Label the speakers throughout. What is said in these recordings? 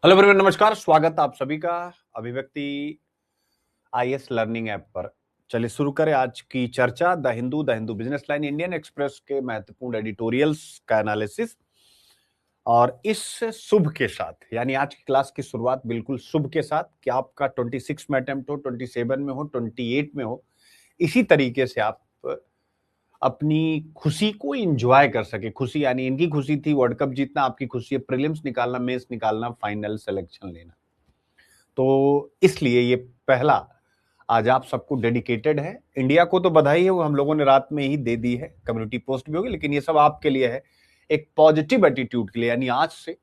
Speaker 1: Hello everyone, नमस्कार। स्वागत आप सभी का अभिव्यक्ति आईएएस लर्निंग ऐप पर। चलिए शुरू करें आज की चर्चा। The Hindu business line, Indian express के महत्वपूर्ण एडिटोरियल्स का एनालिसिस। और इस शुभ के साथ, यानी आज की क्लास की शुरुआत बिल्कुल शुभ के साथ कि आपका 26 में अटेम्प्ट हो, 27 में हो, 28 में हो, इसी तरीके से आप अपनी खुशी को एंजॉय कर सके। खुशी यानी इनकी खुशी थी वर्ल्ड कप जीतना, आपकी खुशी है प्रीलिम्स निकालना, मेंस निकालना, फाइनल सिलेक्शन लेना। तो इसलिए ये पहला आज आप सबको डेडिकेटेड है। इंडिया को तो बधाई है, वो हम लोगों ने रात में ही दे दी है, कम्युनिटी पोस्ट भी होगी, लेकिन ये सब आपके लिए है, एक पॉजिटिव एटीट्यूड के लिए। यानी आज से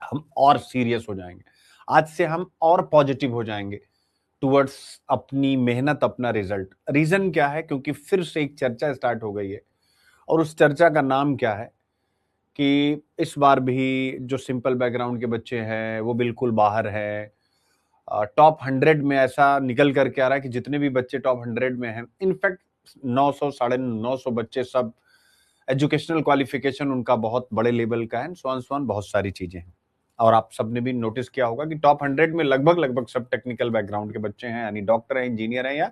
Speaker 1: हम और सीरियस हो जाएंगे, आज से हम और पॉजिटिव हो जाएंगे टुवर्ड्स अपनी मेहनत, अपना रिजल्ट। रीजन क्या है? क्योंकि फिर से एक चर्चा स्टार्ट हो गई है, और उस चर्चा का नाम क्या है कि इस बार भी जो सिंपल बैकग्राउंड के बच्चे हैं वो बिल्कुल बाहर है। टॉप 100 में ऐसा निकल करके आ रहा है कि जितने भी बच्चे टॉप 100 में हैं, इनफैक्ट 900 साढ़े 900 बच्चे सब एजुकेशनल क्वालिफिकेशन उनका बहुत बड़े लेवल का है, स्वान बहुत सारी चीजें हैं। और आप सबने भी नोटिस किया होगा कि टॉप 100 में लगभग लगभग सब टेक्निकल बैकग्राउंड के बच्चे हैं, यानी डॉक्टर हैं, इंजीनियर हैं, या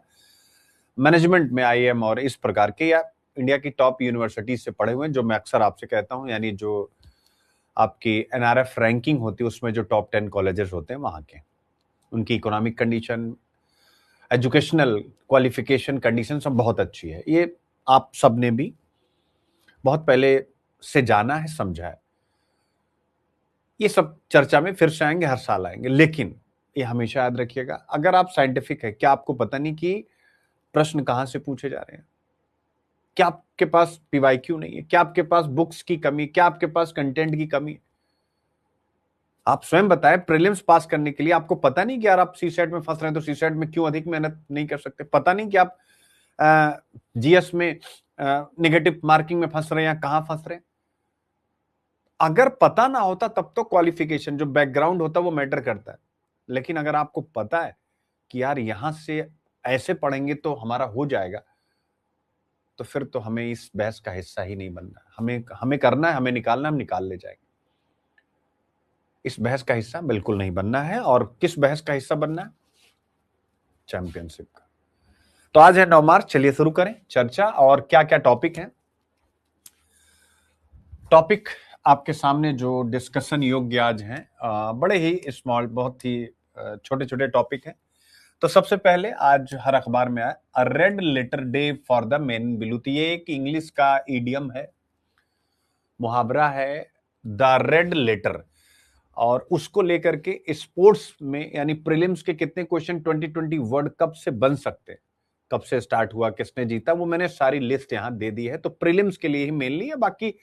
Speaker 1: मैनेजमेंट में आईएएम और इस प्रकार के, या इंडिया की टॉप यूनिवर्सिटी से पढ़े हुए हैं। जो मैं अक्सर आपसे कहता हूं, यानी जो आपकी एनआरएफ रैंकिंग होती है उसमें जो टॉप 10 कॉलेजेस होते हैं वहां के, उनकी economic condition, educational qualification condition सब बहुत अच्छी है। ये आप सबने भी बहुत पहले से जाना है, समझा है। ये सब चर्चा में फिर से आएंगे, हर साल आएंगे, लेकिन ये हमेशा याद रखिएगा, अगर आप साइंटिफिक है, क्या आपको पता नहीं कि प्रश्न कहां से पूछे जा रहे हैं? क्या आपके पास पीवाईक्यू नहीं है? क्या आपके पास बुक्स की कमी? क्या आपके पास कंटेंट की कमी है? आप स्वयं बताएं, प्रीलिम्स पास करने के लिए आपको पता नहीं कि यार आप सी सेट में फंस रहे हैं, तो सी सेट में क्यों अधिक मेहनत नहीं कर सकते? पता नहीं कि आप जीएस में निगेटिव मार्किंग में फंस रहे हैं या कहां फंस रहे हैं? अगर पता ना होता तब तो क्वालिफिकेशन, जो बैकग्राउंड होता है, वो मैटर करता है। लेकिन अगर आपको पता है कि यार यहां से ऐसे पढ़ेंगे तो हमारा हो जाएगा, तो फिर तो हमें इस बहस का हिस्सा ही नहीं बनना। हमें हमें करना है, हमें निकालना है, हम निकाल ले जाएंगे। इस बहस का हिस्सा बिल्कुल नहीं बनना है। और किस बहस का हिस्सा बनना है? चैंपियनशिप का। तो आज है 9 मार्च। चलिए शुरू करें चर्चा। और क्या क्या टॉपिक है? टॉपिक आपके सामने जो डिस्कशन योग्य आज हैं, बड़े ही स्मॉल, बहुत ही छोटे छोटे टॉपिक हैं। तो सबसे पहले आज हर अखबार में आया, a red letter day for the men in blue. ये एक इंग्लिश का ईडियम है, मुहावरा है, द रेड लेटर। और उसको लेकर के स्पोर्ट्स में, यानी प्रीलिम्स के कितने क्वेश्चन 2020 वर्ल्ड कप से बन सकते हैं, कब से स्टार्ट हुआ, किसने जीता, वो मैंने सारी लिस्ट यहां दे दी है। तो प्रीलिम्स के लिए ही मेनली है। बाकी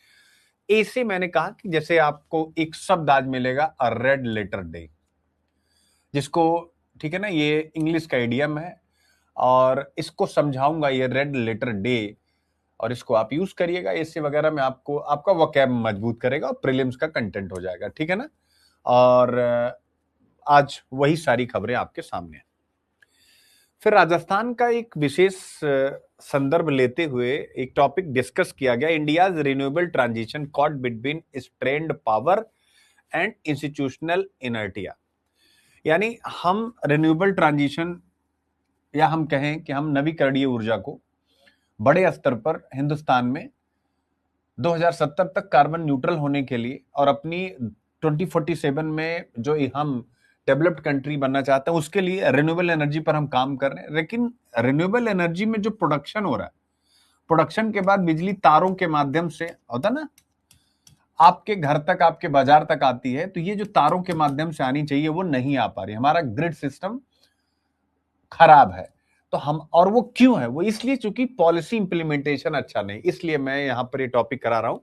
Speaker 1: ऐसे मैंने कहा कि जैसे आपको एक शब्द आज मिलेगा, अ रेड लेटर डे, जिसको, ठीक है ना, ये इंग्लिश का इडियम है और इसको समझाऊंगा, ये रेड लेटर डे, और इसको आप यूज करिएगा ऐसे वगैरह में, आपको आपका वोकैब मजबूत करेगा और प्रीलिम्स का कंटेंट हो जाएगा, ठीक है ना। और आज वही सारी खबरें आपके सामने हैं। फिर राजस्थान का एक विशेष संदर्भ लेते हुए एक टॉपिक डिस्कस किया गया, India's renewable transition caught between strained power and institutional inertia. यानी हम रिन्यूएबल ट्रांजिशन, या हम कहें कि हम नवीकरणीय ऊर्जा को बड़े स्तर पर हिंदुस्तान में 2070 तक कार्बन न्यूट्रल होने के लिए, और अपनी 2047 में जो हम डेवलप्ड कंट्री बनना चाहते हैं, उसके लिए रिन्यूएबल एनर्जी पर हम काम कर रहे हैं। लेकिन रिन्यूएबल एनर्जी में जो प्रोडक्शन हो रहा है, प्रोडक्शन के बाद बिजली तारों के माध्यम से होता ना, आपके घर तक, आपके बाजार तक आती है, तो ये जो तारों के माध्यम से आनी चाहिए वो नहीं आ पा रही। हमारा ग्रिड सिस्टम खराब है। तो हम, और वो क्यों है? वो इसलिए चूंकि पॉलिसी इंप्लीमेंटेशन अच्छा नहीं। इसलिए मैं यहां पर ये टॉपिक करा रहा हूं,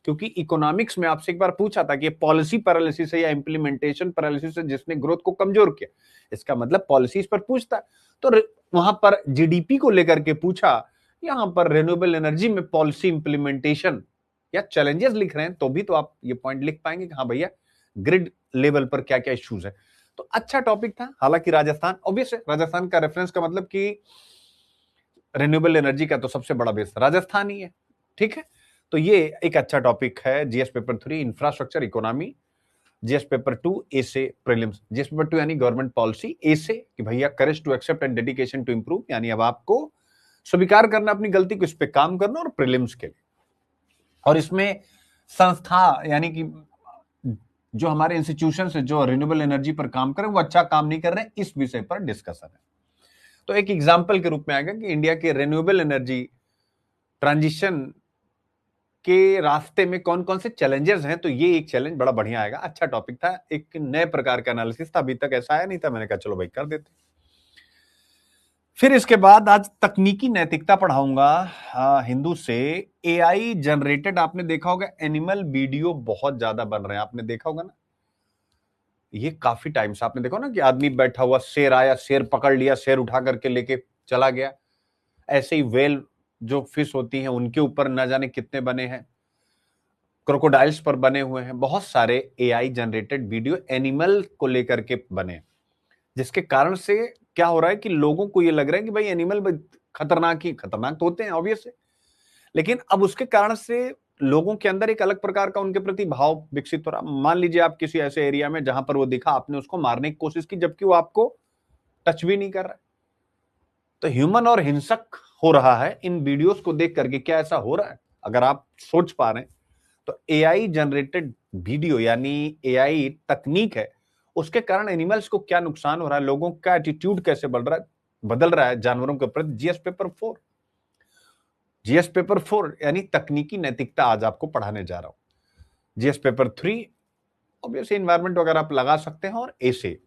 Speaker 1: क्योंकि इकोनॉमिक्स में आपसे एक बार पूछा था कि ये पॉलिसी पैरालिसिस है या इंप्लीमेंटेशन पैरालिसिस है जिसने ग्रोथ को कमजोर किया। इसका मतलब पॉलिसीज पर पूछता। तो वहां पर जीडीपी को लेकर के पूछा, यहां पर रिन्यूएबल एनर्जी में पॉलिसी इंप्लीमेंटेशन या चैलेंजेस लिख रहे हैं, तो भी तो आप ये पॉइंट लिख पाएंगे कि हाँ भैया, ग्रिड लेवल पर क्या क्या इश्यूज है। तो अच्छा टॉपिक था। हालांकि राजस्थान, ऑब्वियस है, राजस्थान का रेफरेंस का मतलब कि रिन्यूएबल एनर्जी का तो सबसे बड़ा बेस राजस्थान ही है, ठीक है। तो ये एक अच्छा टॉपिक है, GS paper 3, infrastructure economy, GS paper 2 ए से प्रीलिम्स। जीएस पेपर 2 यानी गवर्नमेंट पॉलिसी, ए से कि भैया courage to accept and dedication to improve, यानी अब आपको स्वीकार करना अपनी गलती को, इस पे काम करना, और प्रीलिम्स के लिए। और इसमें संस्था यानी कि जो हमारे इंस्टीट्यूशन है जो रिन्यूएबल एनर्जी पर काम कर रहे हैं वो अच्छा काम नहीं कर रहे हैं, इस विषय पर डिस्कशन है। तो एक एग्जाम्पल के रूप में आएगा कि इंडिया के रिन्यूएबल एनर्जी ट्रांजिशन के रास्ते में कौन कौन से चैलेंजेस हैं। तो ये एक चैलेंज बड़ा बढ़िया आएगा, अच्छा टॉपिक था, एक नए प्रकार का एनालिसिस था, अभी तक ऐसा आया नहीं था, मैंने कहा चलो भाई कर देते। फिर इसके बाद आज तकनीकी नैतिकता पढ़ाऊंगा हिंदू से। एआई जनरेटेड आपने देखा होगा एनिमल वीडियो बहुत ज्यादा बन रहे हैं, आपने देखा होगा ना, ये काफी टाइम से आपने देखा ना कि आदमी बैठा हुआ, शेर आया, शेर पकड़ लिया, शेर उठा करके लेके चला गया। ऐसे ही वेल जो फिश होती हैं उनके ऊपर न जाने कितने बने हैं, क्रोकोडाइल्स पर बने हुए हैं, बहुत सारे एआई जनरेटेड वीडियो एनिमल को लेकर के बने, जिसके कारण से क्या हो रहा है कि लोगों को ये लग रहा है कि भाई एनिमल खतरनाक तो होते हैं ऑब्वियस है, लेकिन अब उसके कारण से लोगों के अंदर एक अलग प्रकार का उनके प्रति भाव विकसित हो रहा। मान लीजिए आप किसी ऐसे एरिया में जहां पर वो दिखा, आपने उसको मारने की कोशिश की, जबकि वो आपको टच भी नहीं कर रहा है। तो ह्यूमन और हिंसक हो रहा है इन वीडियोस को देख करके। क्या ऐसा हो रहा है? अगर आप सोच पा रहे हैं तो एआई जनरेटेड वीडियो यानी एआई तकनीक है, उसके कारण एनिमल्स को क्या नुकसान हो रहा है, लोगों का एटीट्यूड कैसे बदल रहा है जानवरों के प्रति। जीएस पेपर 4 यानी तकनीकी नैतिकता आज आपको पढ़ाने जा रहा हूं। जीएस पेपर 3 ऑब्वियसली एनवायरमेंट वगैरह आप लगा सकते हैं, और ऐसे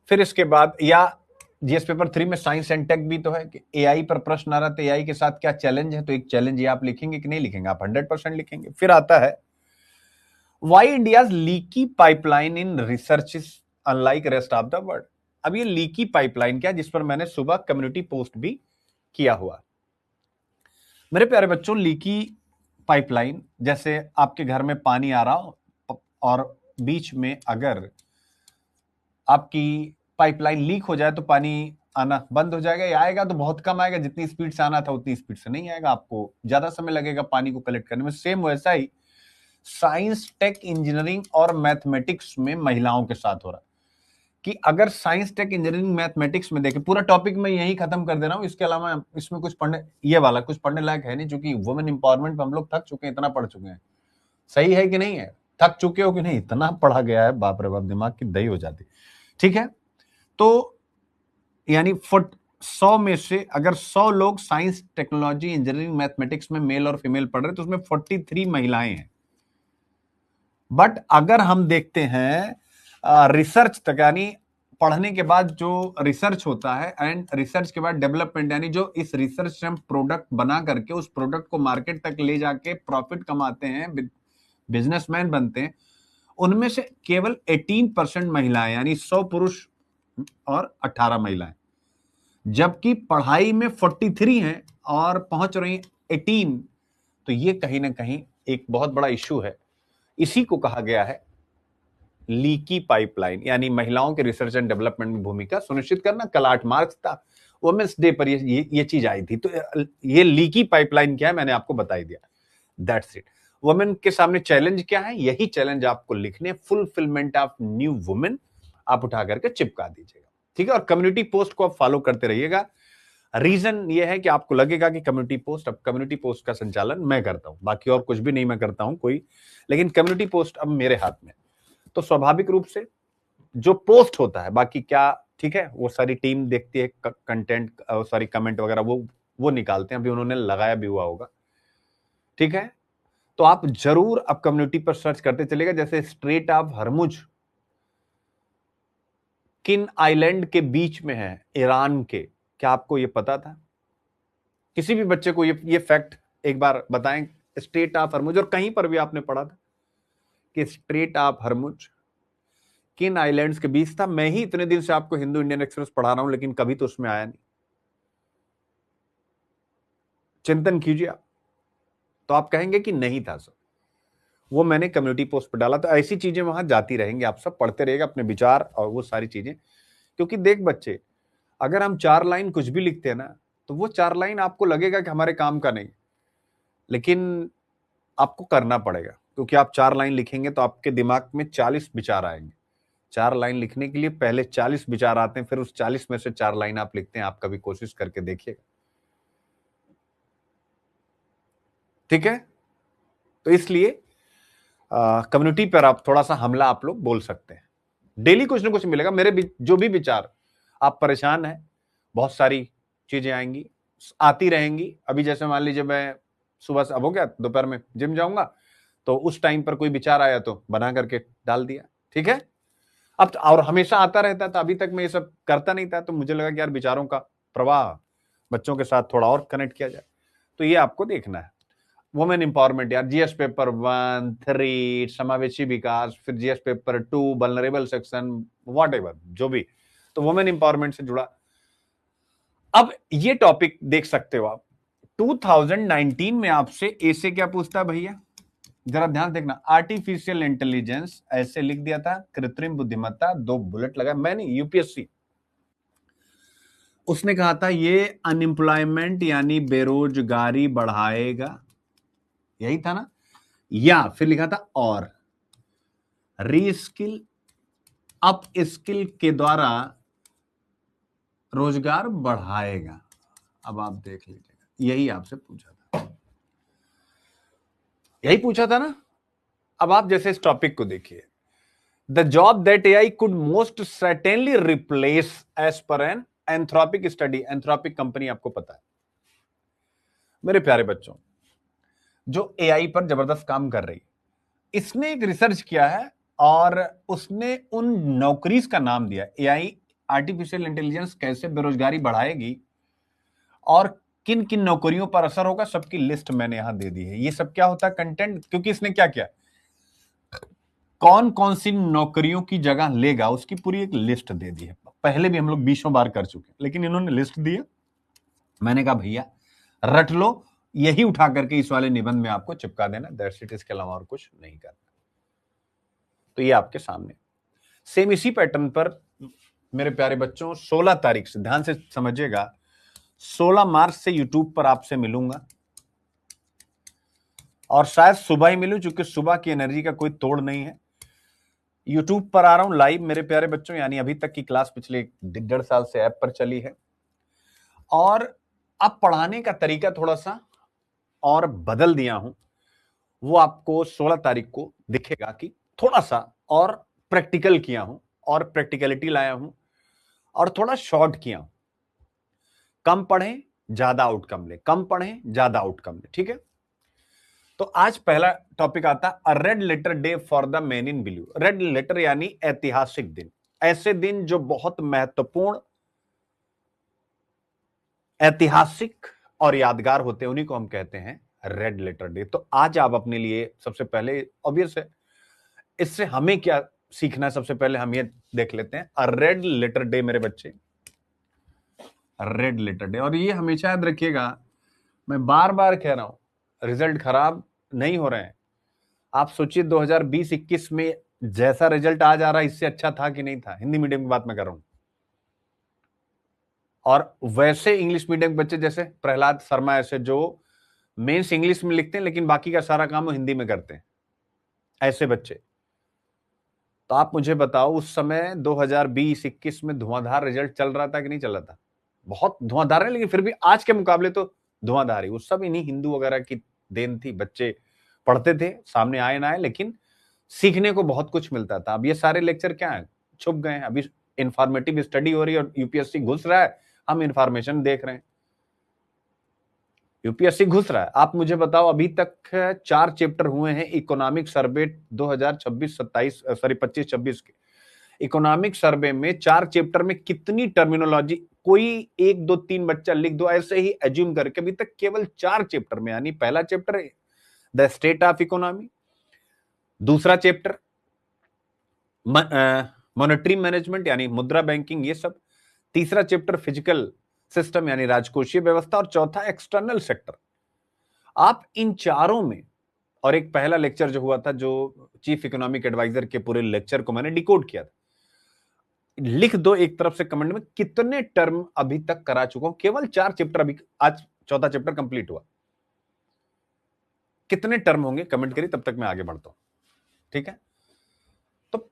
Speaker 1: फिर इसके बाद या जीएस पेपर 3 में साइंस एंड टेक भी तो है कि एआई पर प्रश्न आ रहा था, एआई के साथ क्या चैलेंज है, तो एक चैलेंज ये आप लिखेंगे कि नहीं लिखेंगे, आप 100% लिखेंगे। फिर आता है why India's leaky pipeline in research is unlike rest of the world. अब ये लीकी पाइपलाइन क्या, जिस पर मैंने सुबह कम्युनिटी पोस्ट भी किया हुआ। मेरे प्यारे बच्चों, लीकी पाइपलाइन जैसे आपके घर में पानी आ रहा हो और बीच में अगर आपकी पाइपलाइन लीक हो जाए तो पानी आना बंद हो जाएगा, या आएगा तो बहुत कम आएगा, जितनी स्पीड से आना था उतनी स्पीड से नहीं आएगा, आपको ज्यादा समय लगेगा पानी को कलेक्ट करने में। सेम वैसा ही साइंस, टेक, इंजीनियरिंग और मैथमेटिक्स में महिलाओं के साथ हो रहा है कि अगर साइंस, टेक, इंजीनियरिंग, मैथमेटिक्स में देखें, पूरा टॉपिक मैं यही खत्म कर दे रहा हूं, इसके अलावा इसमें कुछ पढ़ने, ये वाला कुछ पढ़ने लायक है नहीं, क्योंकि वुमेन इंपावरमेंट पे हम लोग थक चुके हैं, इतना पढ़ चुके हैं। सही है कि नहीं है? थक चुके हो कि नहीं? इतना पढ़ा गया है, बाप रे बाप, दिमाग की दही हो जाती। ठीक है, तो यानी 100 में से अगर 100 लोग साइंस, टेक्नोलॉजी, इंजीनियरिंग, मैथमेटिक्स में मेल और फीमेल पढ़ रहे, तो उसमें 43 महिलाएं हैं। बट अगर हम देखते हैं रिसर्च तक, यानी पढ़ने के बाद जो रिसर्च होता है एंड रिसर्च के बाद डेवलपमेंट, यानी जो इस रिसर्च से हम प्रोडक्ट बना करके उस प्रोडक्ट को मार्केट तक ले जाके प्रॉफिट कमाते हैं, बिजनेसमैन बनते हैं, उनमें से केवल 18% महिलाएं, यानी 100 पुरुष और 18 महिलाएं, जबकि पढ़ाई में 43 हैं और पहुंच रही 18। तो ये कहीं ना कहीं एक बहुत बड़ा इश्यू है। इसी को कहा गया है लीकी पाइपलाइन, यानी महिलाओं के रिसर्च एंड डेवलपमेंट में भूमिका सुनिश्चित करना। कल 8 मार्च था, वुमेन्स डे पर ये चीज आई थी। तो ये लीकी पाइपलाइन क्या है मैंने आपको बता ही दिया, दैट्स इट। वुमेन के सामने चैलेंज क्या है, यही चैलेंज आपको लिखने, फुलफिलमेंट ऑफ न्यू वुमेन, आप उठा करके चिपका दीजिएगा। ठीक है, और कम्युनिटी पोस्ट को आप फॉलो करते रहिएगा। रीजन ये है कि आपको लगेगा कि कम्युनिटी पोस्ट, अब कम्युनिटी पोस्ट का संचालन मैं करता हूं, बाकी और कुछ भी नहीं मैं करता हूं कोई, लेकिन कम्युनिटी पोस्ट अब मेरे हाथ में। तो स्वाभाविक रूप से जो पोस्ट होता है, बाकी क्या ठीक है, वो सारी टीम देखती है, कंटेंट सारी कमेंट वगैरह वो निकालते हैं, अभी उन्होंने लगाया भी हुआ होगा। ठीक है, तो आप जरूर अब कम्युनिटी पर सर्च करते चलेगा। जैसे स्ट्रेट ऑफ हरमुज किन आइलैंड के बीच में है, ईरान के, क्या आपको ये पता था? किसी भी बच्चे को ये फैक्ट एक बार बताएं, स्ट्रेट ऑफ हरमुज, और कहीं पर भी आपने पढ़ा था कि स्ट्रेट ऑफ हरमुज किन आइलैंड्स के बीच था? मैं ही इतने दिन से आपको हिंदू इंडियन एक्सप्रेस पढ़ा रहा हूं, लेकिन कभी तो उसमें आया नहीं। चिंतन कीजिए आप, तो आप कहेंगे कि नहीं था सर, वो मैंने कम्युनिटी पोस्ट पर डाला। तो ऐसी चीजें वहां जाती रहेंगी, आप सब पढ़ते रहेगा अपने विचार और वो सारी चीजें। क्योंकि देख बच्चे, अगर हम 4 लाइन कुछ भी लिखते हैं ना, तो वो 4 लाइन आपको लगेगा कि हमारे काम का नहीं, लेकिन आपको करना पड़ेगा, क्योंकि आप 4 लाइन लिखेंगे तो आपके दिमाग में 40 विचार आएंगे। 4 लाइन लिखने के लिए पहले 40 विचार आते हैं, फिर उस 40 में से 4 लाइन आप लिखते हैं। आप कभी कोशिश करके देखिएगा, ठीक है। तो इसलिए कम्युनिटी पर आप थोड़ा सा हमला आप लोग बोल सकते हैं। डेली कुछ ना कुछ मिलेगा। मेरे जो भी विचार, आप परेशान हैं, बहुत सारी चीजें आएंगी, आती रहेंगी। अभी जैसे मान लीजिए मैं सुबह से, अब हो गया दोपहर में जिम जाऊंगा, तो उस टाइम पर कोई विचार आया तो बना करके डाल दिया, ठीक है। अब और हमेशा आता रहता था, अभी तक मैं ये सब करता नहीं था, तो मुझे लगा कि यार विचारों का प्रवाह बच्चों के साथ थोड़ा और कनेक्ट किया जाए। तो ये आपको देखना है। वुमेन इंपावरमेंट यार, जीएस पेपर 1, 3, समावेशी विकास, फिर GS paper 2, vulnerable section, whatever जो भी, तो वुमेन इंपावरमेंट से जुड़ा। अब ये टॉपिक देख सकते हो आप। 2019 में आपसे ऐसे क्या पूछता है भैया, जरा ध्यान देखना। आर्टिफिशियल इंटेलिजेंस ऐसे लिख दिया था, कृत्रिम बुद्धिमत्ता, 2 बुलेट लगा, मैंने यूपीएससी, उसने कहा था ये अनएम्प्लॉयमेंट यानी बेरोजगारी बढ़ाएगा, यही था ना। या फिर लिखा था और रीस्किल अप स्किल के द्वारा रोजगार बढ़ाएगा। अब आप देख लीजिएगा, यही आपसे पूछा था, यही पूछा था ना। अब आप जैसे इस टॉपिक को देखिए, the job that AI could most certainly replace as per an Anthropic study. Anthropic company आपको पता है मेरे प्यारे बच्चों, जो एआई पर जबरदस्त काम कर रही, इसने एक रिसर्च किया है और उसने उन नौकरीज का नाम दिया। एआई, आर्टिफिशियल इंटेलिजेंस कैसे बेरोजगारी बढ़ाएगी और किन किन नौकरियों पर असर होगा, सबकी लिस्ट मैंने यहां दे दी है। ये सब क्या होता है, कंटेंट, क्योंकि इसने क्या किया, कौन कौन सी नौकरियों की जगह लेगा उसकी पूरी एक लिस्ट दे दी है। पहले भी हम लोग 20 बार कर चुके, लेकिन इन्होंने लिस्ट दी है। मैंने कहा भैया रट लो, यही उठा करके इस वाले निबंध में आपको चिपका देना, दैट्स इट, इसके अलावा और कुछ नहीं करना। तो ये आपके सामने सेम इसी पैटर्न पर मेरे प्यारे बच्चों 16 तारीख से, ध्यान से समझिएगा, 16 मार्च से यूट्यूब पर आपसे मिलूंगा, और शायद सुबह ही मिलूं, क्योंकि सुबह की एनर्जी का कोई तोड़ नहीं है। यूट्यूब पर आ रहा हूं लाइव मेरे प्यारे बच्चों, यानी अभी तक की क्लास पिछले 1.5 साल से ऐप पर चली है, और अब पढ़ाने का तरीका थोड़ा सा और बदल दिया हूं। वो आपको 16 तारीख को दिखेगा कि थोड़ा सा और प्रैक्टिकल किया हूं, और प्रैक्टिकलिटी लाया हूं, और थोड़ा शॉर्ट किया हूं। कम पढ़ें ज्यादा आउटकम ले, कम पढ़ें ज्यादा आउटकम ले, ठीक है। तो आज पहला टॉपिक आता है red letter day for the man in blue. Red letter यानी ऐतिहासिक दिन, ऐसे दिन जो बहुत महत्वपूर्ण, ऐतिहासिक और यादगार होते हैं, उन्हीं को हम कहते हैं रेड लेटर डे। तो आज आप अपने लिए सबसे पहले, ऑब्वियस है, इससे हमें क्या सीखना है, सबसे पहले हम ये देख लेते हैं रेड लेटर डे मेरे बच्चे, रेड लेटर डे। और ये हमेशा याद रखिएगा, मैं बार बार कह रहा हूं, रिजल्ट खराब नहीं हो रहे हैं। आप सोचिए 2020-21 में जैसा रिजल्ट आज आ रहा है, इससे अच्छा था कि नहीं था, हिंदी मीडियम की बात मैं कर रहा हूं। और वैसे इंग्लिश मीडियम के बच्चे जैसे प्रहलाद शर्मा ऐसे, जो मेंस इंग्लिश में लिखते हैं लेकिन बाकी का सारा काम वो हिंदी में करते हैं, ऐसे बच्चे। तो आप मुझे बताओ, उस समय 2020-21 में धुआंधार रिजल्ट चल रहा था कि नहीं चल रहा था? बहुत धुआंधार है, लेकिन फिर भी आज के मुकाबले तो धुआंधार ही। उस सब इन्हीं हिंदू वगैरह की देन थी। बच्चे पढ़ते थे, सामने आए ना आए, लेकिन सीखने को बहुत कुछ मिलता था। अब ये सारे लेक्चर क्या है, छुप गए हैं। अभी इंफॉर्मेटिव स्टडी हो रही है और यूपीएससी घुस रहा है, हम इंफॉर्मेशन देख रहे हैं। यूपीएससी घुस रहा है। आप मुझे बताओ, अभी तक 4 चैप्टर हुए हैं इकोनॉमिक सर्वे 25-26 के। इकोनॉमिक सर्वे में 4 चैप्टर में कितनी टर्मिनोलॉजी, कोई 1 2 3 बच्चा लिख दो, ऐसे ही एज्यूम करके। अभी तक केवल 4 चैप्टर में, यानी पहला chapter the state of economy, दूसरा चैप्टर मॉनेटरी मैनेजमेंट यानी मुद्रा बैंकिंग, ये सब, तीसरा चैप्टर फिजिकल सिस्टम यानी राजकोषीय व्यवस्था, और चौथा एक्सटर्नल सेक्टर। आप इन चारों में, और एक पहला लेक्चर जो हुआ था, जो चीफ इकोनॉमिक एडवाइजर के पूरे लेक्चर को मैंने डिकोड किया था, लिख दो एक तरफ से कमेंट में कितने टर्म अभी तक करा चुका हूं। केवल 4 चैप्टर, अभी आज चौथा चैप्टर कंप्लीट हुआ। कितने टर्म होंगे कमेंट करिए, तब तक मैं आगे बढ़ता हूं, ठीक है। तो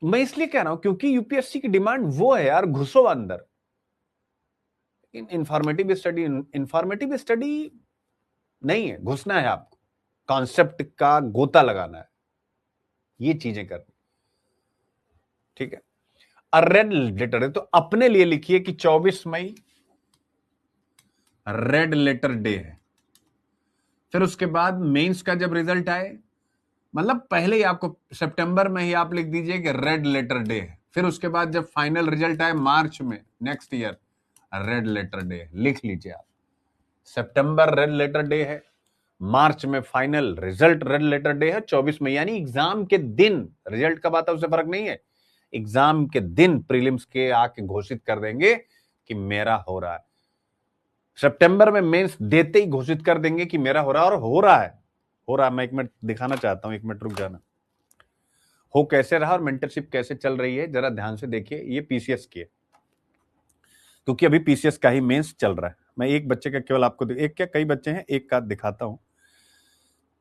Speaker 1: मैं इसलिए कह रहा हूं क्योंकि यूपीएससी की डिमांड वो है यार, घुसो अंदर। इंफॉर्मेटिव स्टडी नहीं है, घुसना है आपको, कॉन्सेप्ट का गोता लगाना है, ये चीजें करनी, ठीक है। रेड लेटर है तो अपने लिए लिखिए कि 24 मई रेड लेटर डे है। फिर उसके बाद मेंस का जब रिजल्ट आए, मतलब पहले ही आपको सितंबर में ही आप लिख दीजिए कि रेड लेटर डे है। फिर उसके बाद जब फाइनल रिजल्ट आए मार्च में next year, red letter day लिख लीजिए आप। सितंबर रेड लेटर डे है, मार्च में final result red letter day है, 24 में, यानी एग्जाम के दिन। रिजल्ट कब आता है उससे फर्क नहीं है, एग्जाम के दिन प्रीलिम्स के आके घोषित कर देंगे कि मेरा हो रहा है। सितंबर में मेंस देते ही घोषित कर देंगे कि मेरा हो रहा है, और हो रहा है, हो रहा है। मैं एक मिनट दिखाना चाहता हूं, एक मिनट रुक जाना। हो कैसे रहा और मेंटरशिप कैसे चल रही है जरा ध्यान से देखिए। ये पीसीएस की है, क्योंकि अभी पीसीएस का ही मेंस चल रहा है। मैं एक बच्चे का केवल आपको, एक क्या कई बच्चे हैं, एक का दिखाता हूं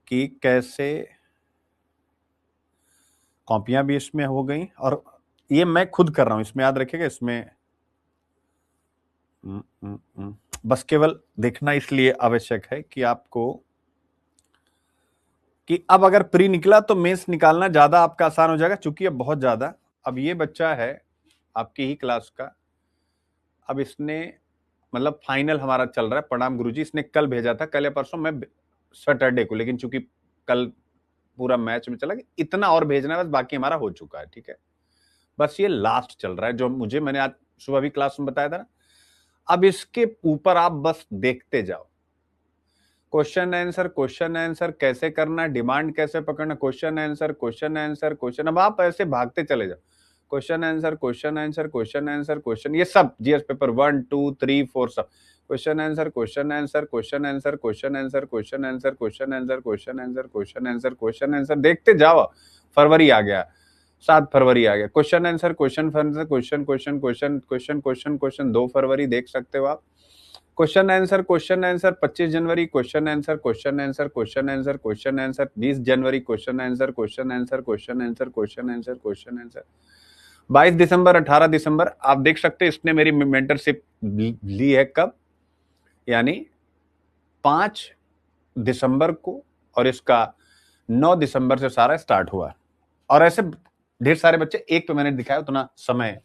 Speaker 1: कि कैसे कॉपियां भी इसमें हो गई। और ये मैं खुद कर रहा हूं, इसमें याद रखिएगा। इसमें बस केवल देखना इसलिए आवश्यक है कि आपको, कि अब अगर प्री निकला तो मेंस निकालना ज्यादा आपका आसान हो जाएगा, चूंकि अब बहुत ज्यादा। अब ये बच्चा है आपकी ही क्लास का, अब इसने मतलब फाइनल हमारा चल रहा है। प्रणाम गुरुजी, इसने कल भेजा था, कल या परसों, मैं सैटरडे को, लेकिन चूंकि कल पूरा मैच में चला गया, इतना और भेजना है बस, बाकी हमारा हो चुका है, ठीक है। बस ये लास्ट चल रहा है जो मैंने आज सुबह भी क्लास में बताया था ना। अब इसके ऊपर आप बस देखते जाओ, क्वेश्चन आंसर कैसे करना, डिमांड कैसे पकड़ना, question answer question answer question. अब आप ऐसे भागते चले जाओ, question answer question answer question answer question, ये सब जीएस पेपर 1 2 3 4 सब question answer question answer question answer question answer question answer question answer question answer question answer question answer, देखते जाओ। फरवरी आ गया, 7 फरवरी आ गया, question answer question answer question question question question question question, 2 फरवरी देख सकते हो आप। क्वेश्चन आंसर 25 जनवरी, question answer question answer question answer question answer, 20 जनवरी question answer question answer question answer question answer question answer, 22 दिसंबर 18 दिसंबर। आप देख सकते हैं इसने मेरी मेंटरशिप ली है कब, यानी 5 दिसंबर को, और इसका 9 दिसंबर से सारा स्टार्ट हुआ। और ऐसे ढेर सारे बच्चे, एक पे मैंने दिखाया उतना समय।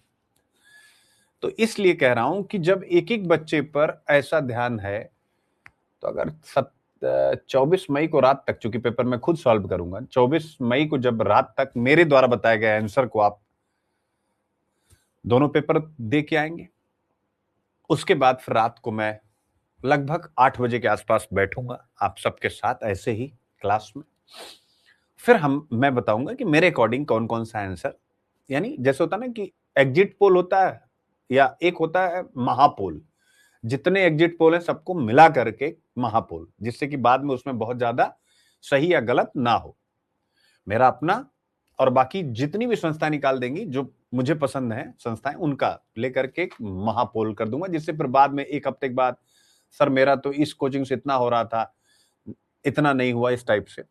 Speaker 1: तो इसलिए कह रहा हूं कि जब एक एक बच्चे पर ऐसा ध्यान है, तो अगर 24 मई को रात तक, चूंकि पेपर मैं खुद सॉल्व करूंगा, 24 मई को जब रात तक मेरे द्वारा बताए गए आंसर को आप दोनों पेपर दे के आएंगे, उसके बाद फिर रात को मैं लगभग 8 बजे के आसपास बैठूंगा आप सबके साथ ऐसे ही क्लास में। फिर मैं बताऊंगा कि मेरे अकॉर्डिंग कौन कौन सा आंसर, यानी जैसे होता है ना कि एग्जिट पोल होता है, या एक होता है महापोल, जितने एग्जिट पोल हैं सबको मिला करके महापोल, जिससे कि बाद में उसमें बहुत ज्यादा सही या गलत ना हो। मेरा अपना और बाकी जितनी भी संस्था निकाल देंगी जो मुझे पसंद है संस्थाएं, उनका लेकर के एक महापोल कर दूंगा, जिससे फिर बाद में एक हफ्ते के बाद, सर मेरा तो इस कोचिंग से इतना हो रहा था, इतना नहीं हुआ, इस टाइप से।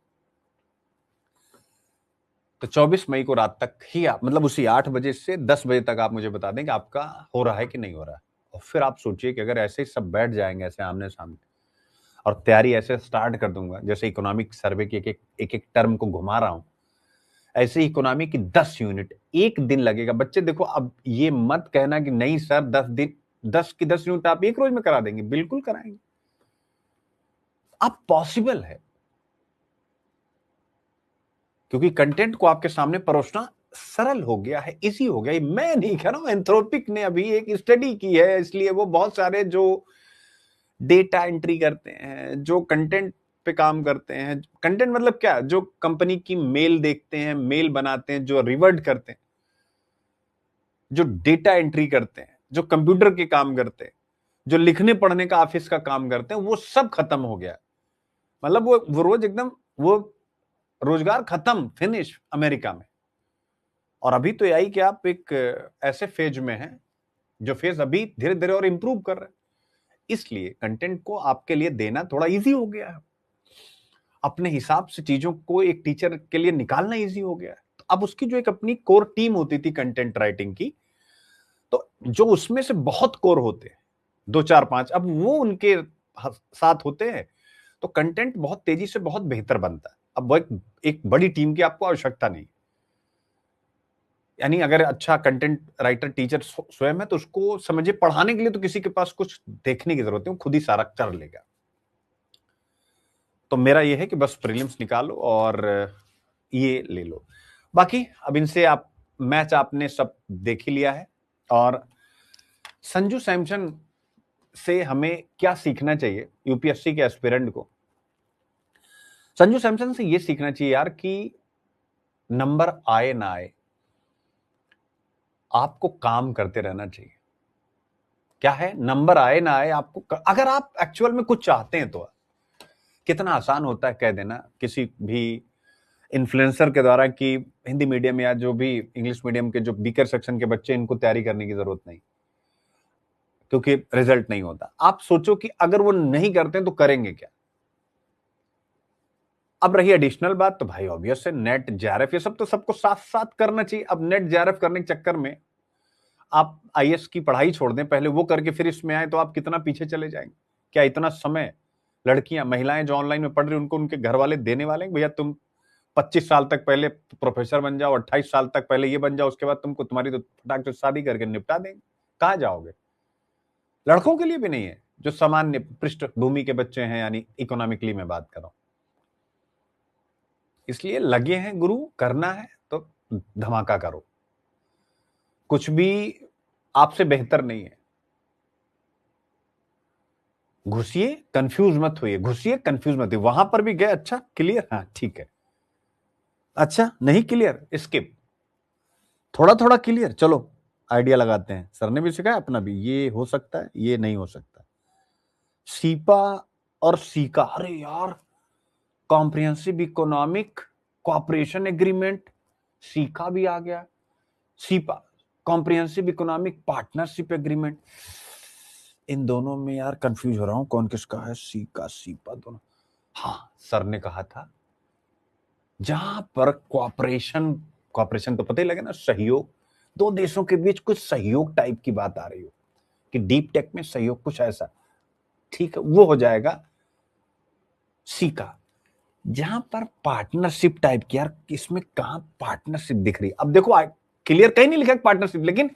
Speaker 1: तो 24 मई को रात तक ही आप, मतलब उसी 8 बजे से 10 बजे तक आप मुझे बता दें कि आपका हो रहा है कि नहीं हो रहा है। और फिर आप सोचिए कि अगर ऐसे ही सब बैठ जाएंगे ऐसे आमने सामने, और तैयारी ऐसे स्टार्ट कर दूंगा, जैसे इकोनॉमिक सर्वे की एक टर्म को घुमा रहा हूं, ऐसे इकोनॉमी की 10 यूनिट एक दिन लगेगा। बच्चे देखो, अब ये मत कहना कि नहीं सर 10 की 10 यूनिट आप एक रोज में करा देंगे, बिल्कुल कराएंगे। अब पॉसिबल है, क्योंकि कंटेंट को आपके सामने परोसना सरल हो गया है, इजी हो गया है। मैं नहीं कह रहा हूं, एंथ्रोपिक ने अभी एक स्टडी की है, इसलिए वो बहुत सारे जो डेटा एंट्री करते हैं, जो कंटेंट पे काम करते हैं, कंटेंट मतलब क्या, जो कंपनी की मेल देखते हैं, मेल बनाते हैं, जो रिवर्ट करते हैं, जो डेटा एंट्री करते हैं, जो कंप्यूटर के काम करते हैं, जो लिखने पढ़ने का ऑफिस का काम करते हैं, वो सब खत्म हो गया। मतलब वो रोज एकदम, वो रोजगार खत्म, फिनिश अमेरिका में। और अभी तो यही कि आप एक ऐसे फेज में हैं जो फेज अभी धीरे धीरे और इंप्रूव कर रहे हैं, इसलिए कंटेंट को आपके लिए देना थोड़ा इजी हो गया है। अपने हिसाब से चीजों को एक टीचर के लिए निकालना इजी हो गया है। तो अब उसकी जो एक अपनी कोर टीम होती थी कंटेंट राइटिंग की, तो जो उसमें से बहुत कोर होते हैं, 2 4 5, अब वो उनके साथ होते हैं, तो कंटेंट बहुत तेजी से बहुत बेहतर बनता है। अब वो एक बड़ी टीम की आपको आवश्यकता नहीं, यानी अगर अच्छा कंटेंट राइटर टीचर स्वयं है तो उसको समझे पढ़ाने के लिए तो किसी के पास कुछ देखने की जरूरत नहीं, खुद ही सारा कर लेगा। तो मेरा ये है कि बस प्रीलिम्स निकालो और ये ले लो। बाकी अब इनसे आप मैच आपने सब देख ही लिया है। और संजू सैमसन से हमें क्या सीखना चाहिए यूपीएससी के एस्पिरेंट को? संजू सैमसन से ये सीखना चाहिए यार कि नंबर आए ना आए, आपको काम करते रहना चाहिए। क्या है, नंबर आए ना आए आपको, अगर आप एक्चुअल में कुछ चाहते हैं तो कितना आसान होता है कह देना किसी भी इन्फ्लुएंसर के द्वारा कि हिंदी मीडियम या जो भी इंग्लिश मीडियम के जो वीकर सेक्शन के बच्चे, इनको तैयारी करने की जरूरत नहीं, क्योंकि रिजल्ट नहीं होता। आप सोचो कि अगर वो नहीं करते हैं तो करेंगे क्या? अब रही एडिशनल बात, तो भाई ऑब्वियस है नेट जेआरएफ ये सब तो सबको साथ साथ करना चाहिए। अब नेट जेआरएफ करने के चक्कर में आप आईएएस की पढ़ाई छोड़ दें, पहले वो करके फिर इसमें आए, तो आप कितना पीछे चले जाएंगे। क्या इतना समय लड़कियां महिलाएं जो ऑनलाइन में पढ़ रही उनको उनके घर वाले देने वाले हैं? भैया तुम 25 साल तक पहले प्रोफेसर बन जाओ, 28 साल तक पहले ये बन जाओ, उसके बाद तुमको तुम्हारी तो फटाक से शादी करके निपटा देंगे। कहां जाओगे? लड़कों के लिए भी नहीं है जो सामान्य पृष्ठभूमि के बच्चे हैं, यानी इकोनॉमिकली मैं बात कर रहा हूं। इसलिए लगे हैं गुरु, करना है तो धमाका करो, कुछ भी आपसे बेहतर नहीं है। घुसिए, कंफ्यूज मत होइए, घुसिए कंफ्यूज मत होइए। वहां पर भी गए, अच्छा क्लियर, हाँ ठीक है, अच्छा नहीं क्लियर, स्किप, थोड़ा थोड़ा क्लियर, चलो आइडिया लगाते हैं। सर ने भी सिखाया, अपना भी, ये हो सकता है, ये नहीं हो सकता। सीपा और सीका, अरे यार, comprehensive economic cooperation agreement, CECA भी आ गया। CEPA, comprehensive economic partnership agreement, इन दोनों में यार कंफ्यूज हो रहा हूं कौन किसका है, सीका सीपा दोनों। हाँ, सर ने कहा था जहां पर कॉपरेशन, कॉपरेशन तो पता ही लगे ना, सहयोग, दो देशों के बीच कुछ सहयोग टाइप की बात आ रही हो कि डीप टेक में सहयोग कुछ ऐसा, ठीक है, वो हो जाएगा सीका। जहां पर पार्टनरशिप टाइप की, यार इसमें कहां पार्टनरशिप दिख रही? अब देखो क्लियर कहीं नहीं लिखा पार्टनरशिप, लेकिन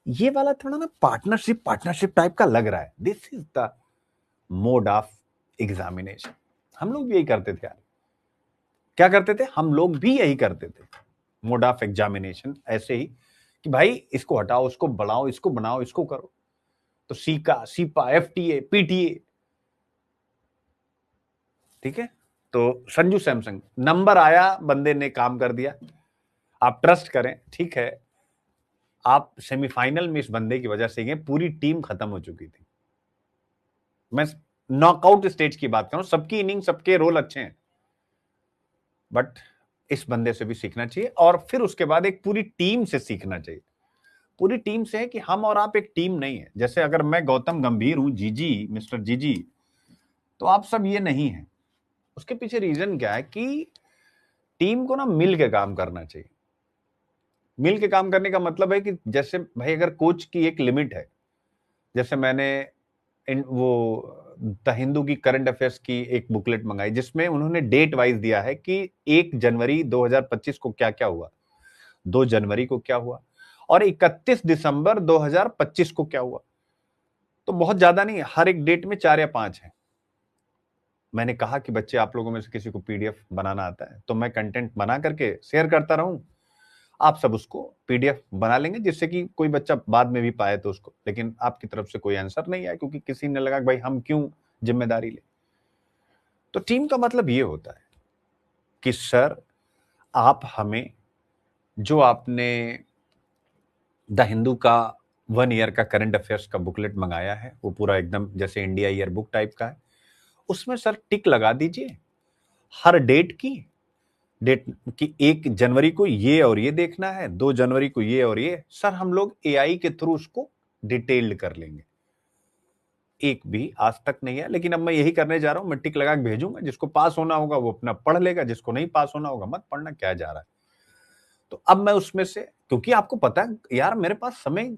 Speaker 1: ये वाला थोड़ा ना पार्टनरशिप पार्टनरशिप टाइप का लग रहा है। This is the mode of examination. हम लोग भी यही करते थे यार, क्या करते थे हम लोग भी यही करते थे, मोड ऑफ एग्जामिनेशन ऐसे ही कि भाई इसको हटाओ, उसको बढ़ाओ, इसको बनाओ, इसको करो। तो सीका सीपा एफटीए पीटीए, ठीक है। तो संजू सैमसंग, नंबर आया, बंदे ने काम कर दिया, आप ट्रस्ट करें, ठीक है। आप सेमीफाइनल में इस बंदे की वजह से गए, पूरी टीम खत्म हो चुकी थी। मैं नॉकआउट स्टेज की बात कर रहा हूं, सबकी इनिंग सबके रोल अच्छे हैं, बट इस बंदे से भी सीखना चाहिए। और फिर उसके बाद एक पूरी टीम से सीखना चाहिए। पूरी टीम से है कि हम और आप एक टीम नहीं है। जैसे अगर मैं गौतम गंभीर हूं, जीजी, मिस्टर जीजी, तो आप सब ये नहीं है। उसके पीछे रीजन क्या है कि टीम को ना मिल के काम करना चाहिए। मिल के काम करने का मतलब है कि जैसे भाई अगर कोच की एक लिमिट है, जैसे मैंने वो द हिंदू की करंट अफेयर्स की एक बुकलेट मंगाई जिसमें उन्होंने डेट वाइज दिया है कि 1 जनवरी 2025 को क्या क्या हुआ, 2 जनवरी को क्या हुआ, और 31 दिसंबर 2025 को क्या हुआ। तो बहुत ज्यादा नहीं है, हर एक डेट में 4 या 5 है। मैंने कहा कि बच्चे आप लोगों में से किसी को पीडीएफ बनाना आता है तो मैं कंटेंट बना करके शेयर करता रहूं, आप सब उसको पीडीएफ बना लेंगे, जिससे कि कोई बच्चा बाद में भी पाए तो उसको। लेकिन आपकी तरफ से कोई आंसर नहीं आया, क्योंकि किसी ने लगा कि भाई हम क्यों जिम्मेदारी ले। तो टीम का मतलब ये होता है कि सर आप हमें, जो आपने द हिंदू का 1 ईयर का करंट अफेयर्स का बुकलेट मंगाया है, वो पूरा एकदम जैसे इंडिया ईयर बुक टाइप का है, उसमें सर टिक लगा दीजिए हर डेट की, डेट कि 1 जनवरी को ये और ये देखना है, 2 जनवरी को ये और ये। सर हम लोग एआई के थ्रू उसको डिटेल्ड कर लेंगे। एक भी आज तक नहीं है। लेकिन अब मैं यही करने जा रहा हूं, मैं टिक लगा के भेजूंगा, जिसको पास होना होगा वो अपना पढ़ लेगा, जिसको नहीं पास होना होगा मत पढ़ना, क्या जा रहा है। तो अब मैं उसमें से, क्योंकि आपको पता है यार मेरे पास समय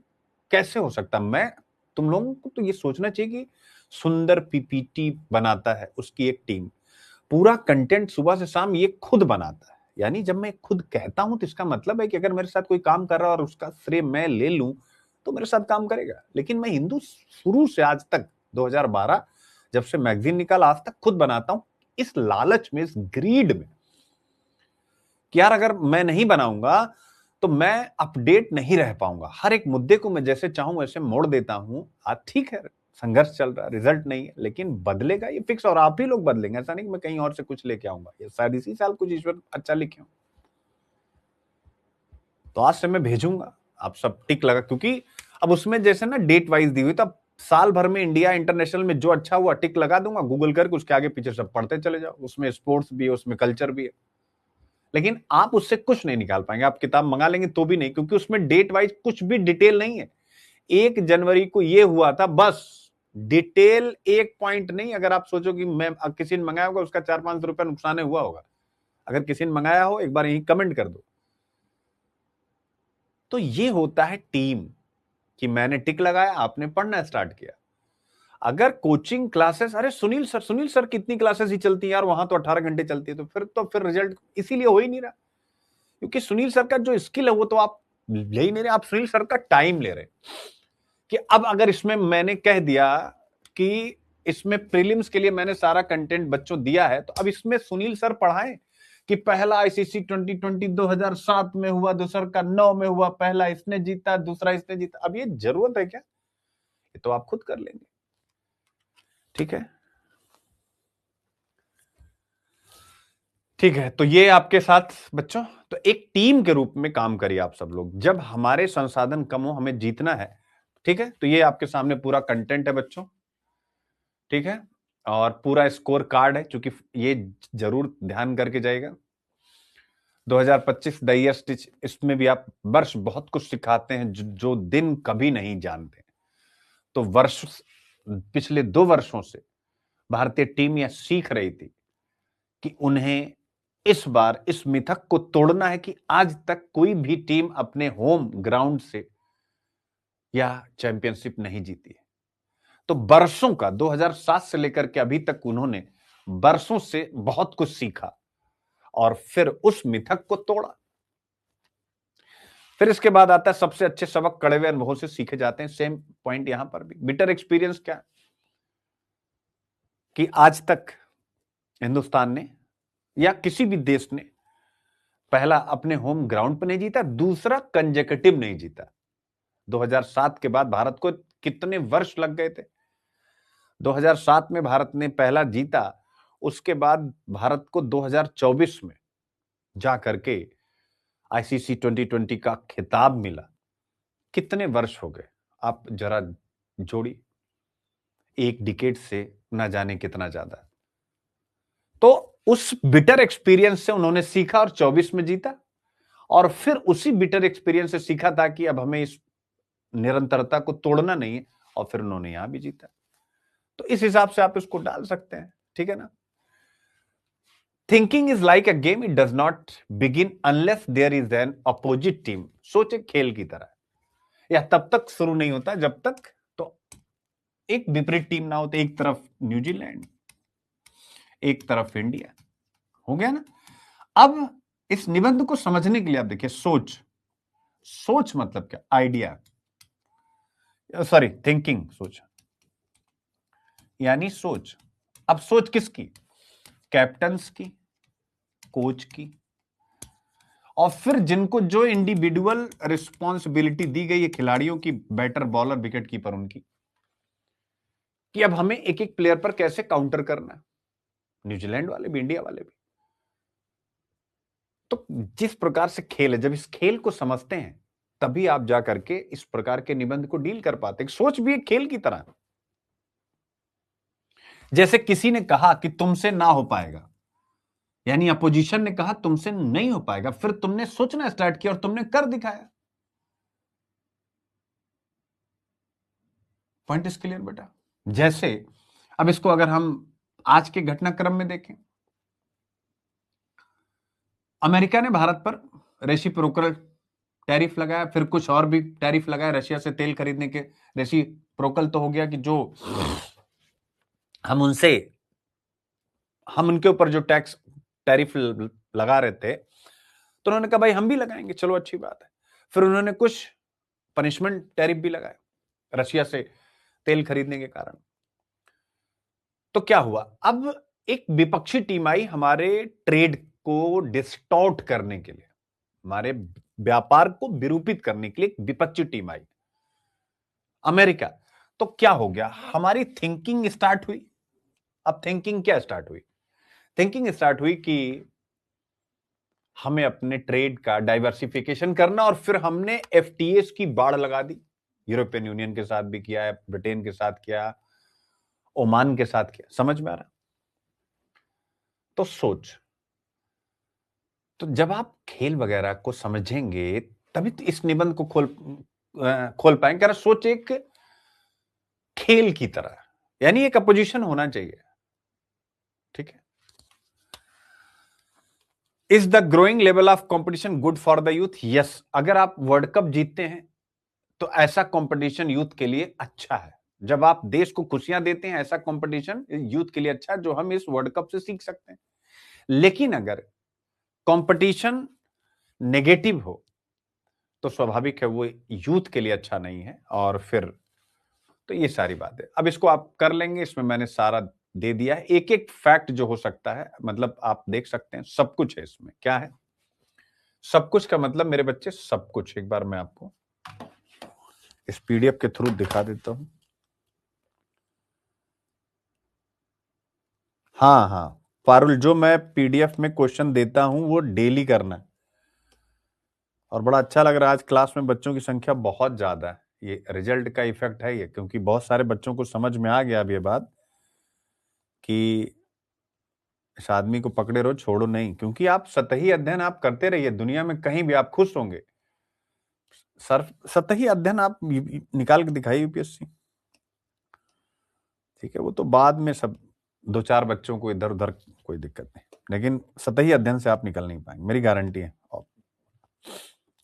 Speaker 1: कैसे हो सकता, मैं तुम लोगों को तो ये सोचना चाहिए कि सुंदर पीपीटी बनाता है उसकी एक टीम, पूरा कंटेंट सुबह से शाम ये खुद बनाता है। यानी जब मैं खुद कहता हूं तो इसका मतलब है कि अगर मेरे साथ कोई काम कर रहा है और उसका श्रेय मैं ले लूं तो मेरे साथ काम करेगा। लेकिन मैं हिंदू शुरू से आज तक 2012 जब से मैगजीन निकाला आज तक खुद बनाता हूं, इस लालच में, इस ग्रीड में कि यार अगर मैं नहीं बनाऊंगा तो मैं अपडेट नहीं रह पाऊंगा। हर एक मुद्दे को मैं जैसे चाहूं वैसे मोड़ देता हूं। आज ठीक है संघर्ष चल रहा है, रिजल्ट नहीं है, लेकिन बदलेगा ये फिक्स, और आप ही लोग बदलेंगे। ऐसा नहीं कि मैं कहीं और से कुछ लेके आऊंगा, ये शायद इसी साल कुछ ईश्वर अच्छा लिखे हो। तो आज से मैं भेजूंगा, आप सब टिक लगा, क्योंकि अब उसमें जैसे ना डेट वाइज दी हुई, तब साल भर में इंडिया इंटरनेशनल में जो अच्छा हुआ टिक लगा दूंगा, गूगल करके उसके आगे पीछे सब पढ़ते चले जाओ। उसमें स्पोर्ट्स भी है, उसमें कल्चर भी है, लेकिन आप उससे कुछ नहीं निकाल पाएंगे। आप किताब मंगा लेंगे तो भी नहीं, क्योंकि उसमें डेट वाइज कुछ भी डिटेल नहीं है। 1 जनवरी को ये हुआ था बस, डिटेल एक पॉइंट नहीं। अगर आप सोचो कि मैं किसी ने मंगाया होगा उसका 400-500 रुपया नुकसान हुआ होगा, अगर किसी ने मंगाया हो एक बार यही कमेंट कर दो। तो ये होता है टीम, कि मैंने टिक लगाया, आपने पढ़ना स्टार्ट किया। अगर कोचिंग क्लासेस, अरे सुनील सर कितनी क्लासेस ही चलती है यार, वहां तो 18 घंटे चलती है, तो फिर रिजल्ट इसीलिए हो ही नहीं रहा, क्योंकि सुनील सर का जो स्किल है वो तो आप ले ही नहीं रहे, आप सुनील सर का टाइम ले रहे। कि अब अगर इसमें मैंने कह दिया कि इसमें प्रीलिम्स के लिए मैंने सारा कंटेंट बच्चों दिया है, तो अब इसमें सुनील सर पढ़ाएं कि पहला आईसीसी 2020 2007 में हुआ, दूसरा का 9 में हुआ, पहला इसने जीता, दूसरा इसने जीता। अब ये जरूरत है क्या? ये तो आप खुद कर लेंगे। ठीक है, ठीक है। तो ये आपके साथ बच्चों, तो एक टीम के रूप में काम करिए आप सब लोग। जब हमारे संसाधन कम हो, हमें जीतना है, ठीक है, तो ये आपके सामने पूरा कंटेंट है बच्चों, ठीक है, और पूरा स्कोर कार्ड है, क्योंकि ये जरूर ध्यान करके जाएगा। 2025 द ईयर स्टिच, इसमें भी आप वर्ष बहुत कुछ सिखाते हैं जो दिन कभी नहीं जानते। तो वर्ष, पिछले 2 वर्षों से भारतीय टीम यह सीख रही थी कि उन्हें इस बार इस मिथक को तोड़ना है कि आज तक कोई भी टीम अपने होम ग्राउंड से या चैंपियनशिप नहीं जीती है। तो बरसों का 2007 से लेकर के अभी तक उन्होंने बरसों से बहुत कुछ सीखा और फिर उस मिथक को तोड़ा। फिर इसके बाद आता है सबसे अच्छे सबक कड़े हुए अनुभव से सीखे जाते हैं। सेम पॉइंट यहां पर भी, बिटर एक्सपीरियंस क्या, कि आज तक हिंदुस्तान ने या किसी भी देश ने पहला अपने होम ग्राउंड पर नहीं जीता, दूसरा कंजेकेटिव नहीं जीता। 2007 के बाद भारत को कितने वर्ष लग गए थे। 2007 में भारत ने पहला जीता, उसके बाद भारत को 2024 में जा करके आईसीसी 2020 का खिताब मिला। कितने वर्ष हो गए आप जरा जोड़ी, एक डिकेड से ना जाने कितना ज्यादा। तो उस बिटर एक्सपीरियंस से उन्होंने सीखा और 24 में जीता, और फिर उसी बिटर एक्सपीरियंस से सीखा था कि अब हमें इस निरंतरता को तोड़ना नहीं है, और फिर उन्होंने यहां भी जीता। तो इस हिसाब से आप इसको डाल सकते हैं, ठीक है ना। Thinking is like a game, it does not begin unless there is an opposite team. सोच एक खेल की तरह, यह तब तक शुरू नहीं होता जब तक तो एक विपरीत टीम ना हो। तो एक तरफ न्यूजीलैंड, एक तरफ इंडिया, हो गया ना। अब इस निबंध को समझने के लिए आप देखिए, सोच, सोच मतलब क्या, आइडिया, सॉरी थिंकिंग, सोच यानी सोच। अब सोच किसकी, कैप्टन्स की, कोच की, और फिर जिनको जो इंडिविजुअल रिस्पॉन्सिबिलिटी दी गई है खिलाड़ियों की, बैटर, बॉलर, विकेट कीपर, उनकी, कि अब हमें एक एक प्लेयर पर कैसे काउंटर करना है। न्यूजीलैंड वाले भी, इंडिया वाले भी। तो जिस प्रकार से खेल है, जब इस खेल को समझते हैं तभी आप जा करके इस प्रकार के निबंध को डील कर पाते हैं। सोच भी एक खेल की तरह, जैसे किसी ने कहा कि तुमसे ना हो पाएगा, यानी अपोजिशन ने कहा तुमसे नहीं हो पाएगा, फिर तुमने सोचना स्टार्ट किया और तुमने कर दिखाया। पॉइंट इज क्लियर बेटा। जैसे अब इसको अगर हम आज के घटनाक्रम में देखें, अमेरिका ने भारत पर रेसिप्रोकल टैरिफ लगाया, फिर कुछ और भी टैरिफ लगाया रशिया से तेल खरीदने के। रेसिप्रोकल तो हो गया कि जो हम उनके ऊपर जो टैक्स टैरिफ लगा रहे थे, तो उन्होंने कहा भाई हम भी लगाएंगे, चलो अच्छी बात है। फिर उन्होंने कुछ पनिशमेंट टैरिफ भी लगाया रशिया से तेल खरीदने के कारण। तो क्या हुआ, अब एक विपक्षी टीम आई हमारे ट्रेड को डिस्टॉर्ट करने के लिए, हमारे व्यापार को विरूपित करने के लिए एक विपक्षी टीम आई, अमेरिका। तो क्या हो गया, हमारी थिंकिंग स्टार्ट हुई। अब थिंकिंग क्या स्टार्ट हुई? थिंकिंग स्टार्ट हुई कि हमें अपने ट्रेड का डाइवर्सिफिकेशन करना, और फिर हमने एफटीएस की बाड़ लगा दी। यूरोपियन यूनियन के साथ भी किया है, ब्रिटेन के साथ किया, ओमान के साथ किया। समझ में आ रहा? तो सोच, तो जब आप खेल वगैरह को समझेंगे तभी तो इस निबंध को खोल पाएंगे। अरे सोच, एक खेल की तरह, यानी एक अपोजिशन होना चाहिए, ठीक है। Is the growing level of competition good for the youth? Yes, अगर आप वर्ल्ड कप जीतते हैं तो ऐसा कंपटीशन यूथ के लिए अच्छा है। जब आप देश को खुशियां देते हैं, ऐसा कंपटीशन यूथ के लिए अच्छा है, जो हम इस वर्ल्ड कप से सीख सकते हैं। लेकिन अगर कंपटीशन नेगेटिव हो तो स्वाभाविक है वो यूथ के लिए अच्छा नहीं है। और फिर तो ये सारी बात है, अब इसको आप कर लेंगे, इसमें मैंने सारा दे दिया है, एक एक फैक्ट जो हो सकता है, मतलब आप देख सकते हैं सब कुछ है इसमें। क्या है सब कुछ का मतलब मेरे बच्चे? सब कुछ। एक बार मैं आपको इस पीडीएफ के थ्रू दिखा देता हूं। हाँ हाँ पारुल, जो मैं पीडीएफ में क्वेश्चन देता हूं वो डेली करना है। और बड़ा अच्छा लग रहा है, आज क्लास में बच्चों की संख्या बहुत ज्यादा है। ये रिजल्ट का इफेक्ट है ये, क्योंकि बहुत सारे बच्चों को समझ में आ गया अब ये बात कि इस आदमी को पकड़े रहो, छोड़ो नहीं। क्योंकि आप सतही अध्ययन आप करते रहिए, दुनिया में कहीं भी आप खुश होंगे। सर सतही अध्ययन आप निकाल के दिखाइए यूपीएससी, ठीक है। वो तो बाद में सब दो चार बच्चों को इधर उधर कोई दिक्कत नहीं, लेकिन सतही अध्ययन से आप निकल नहीं पाएंगे, मेरी गारंटी है। और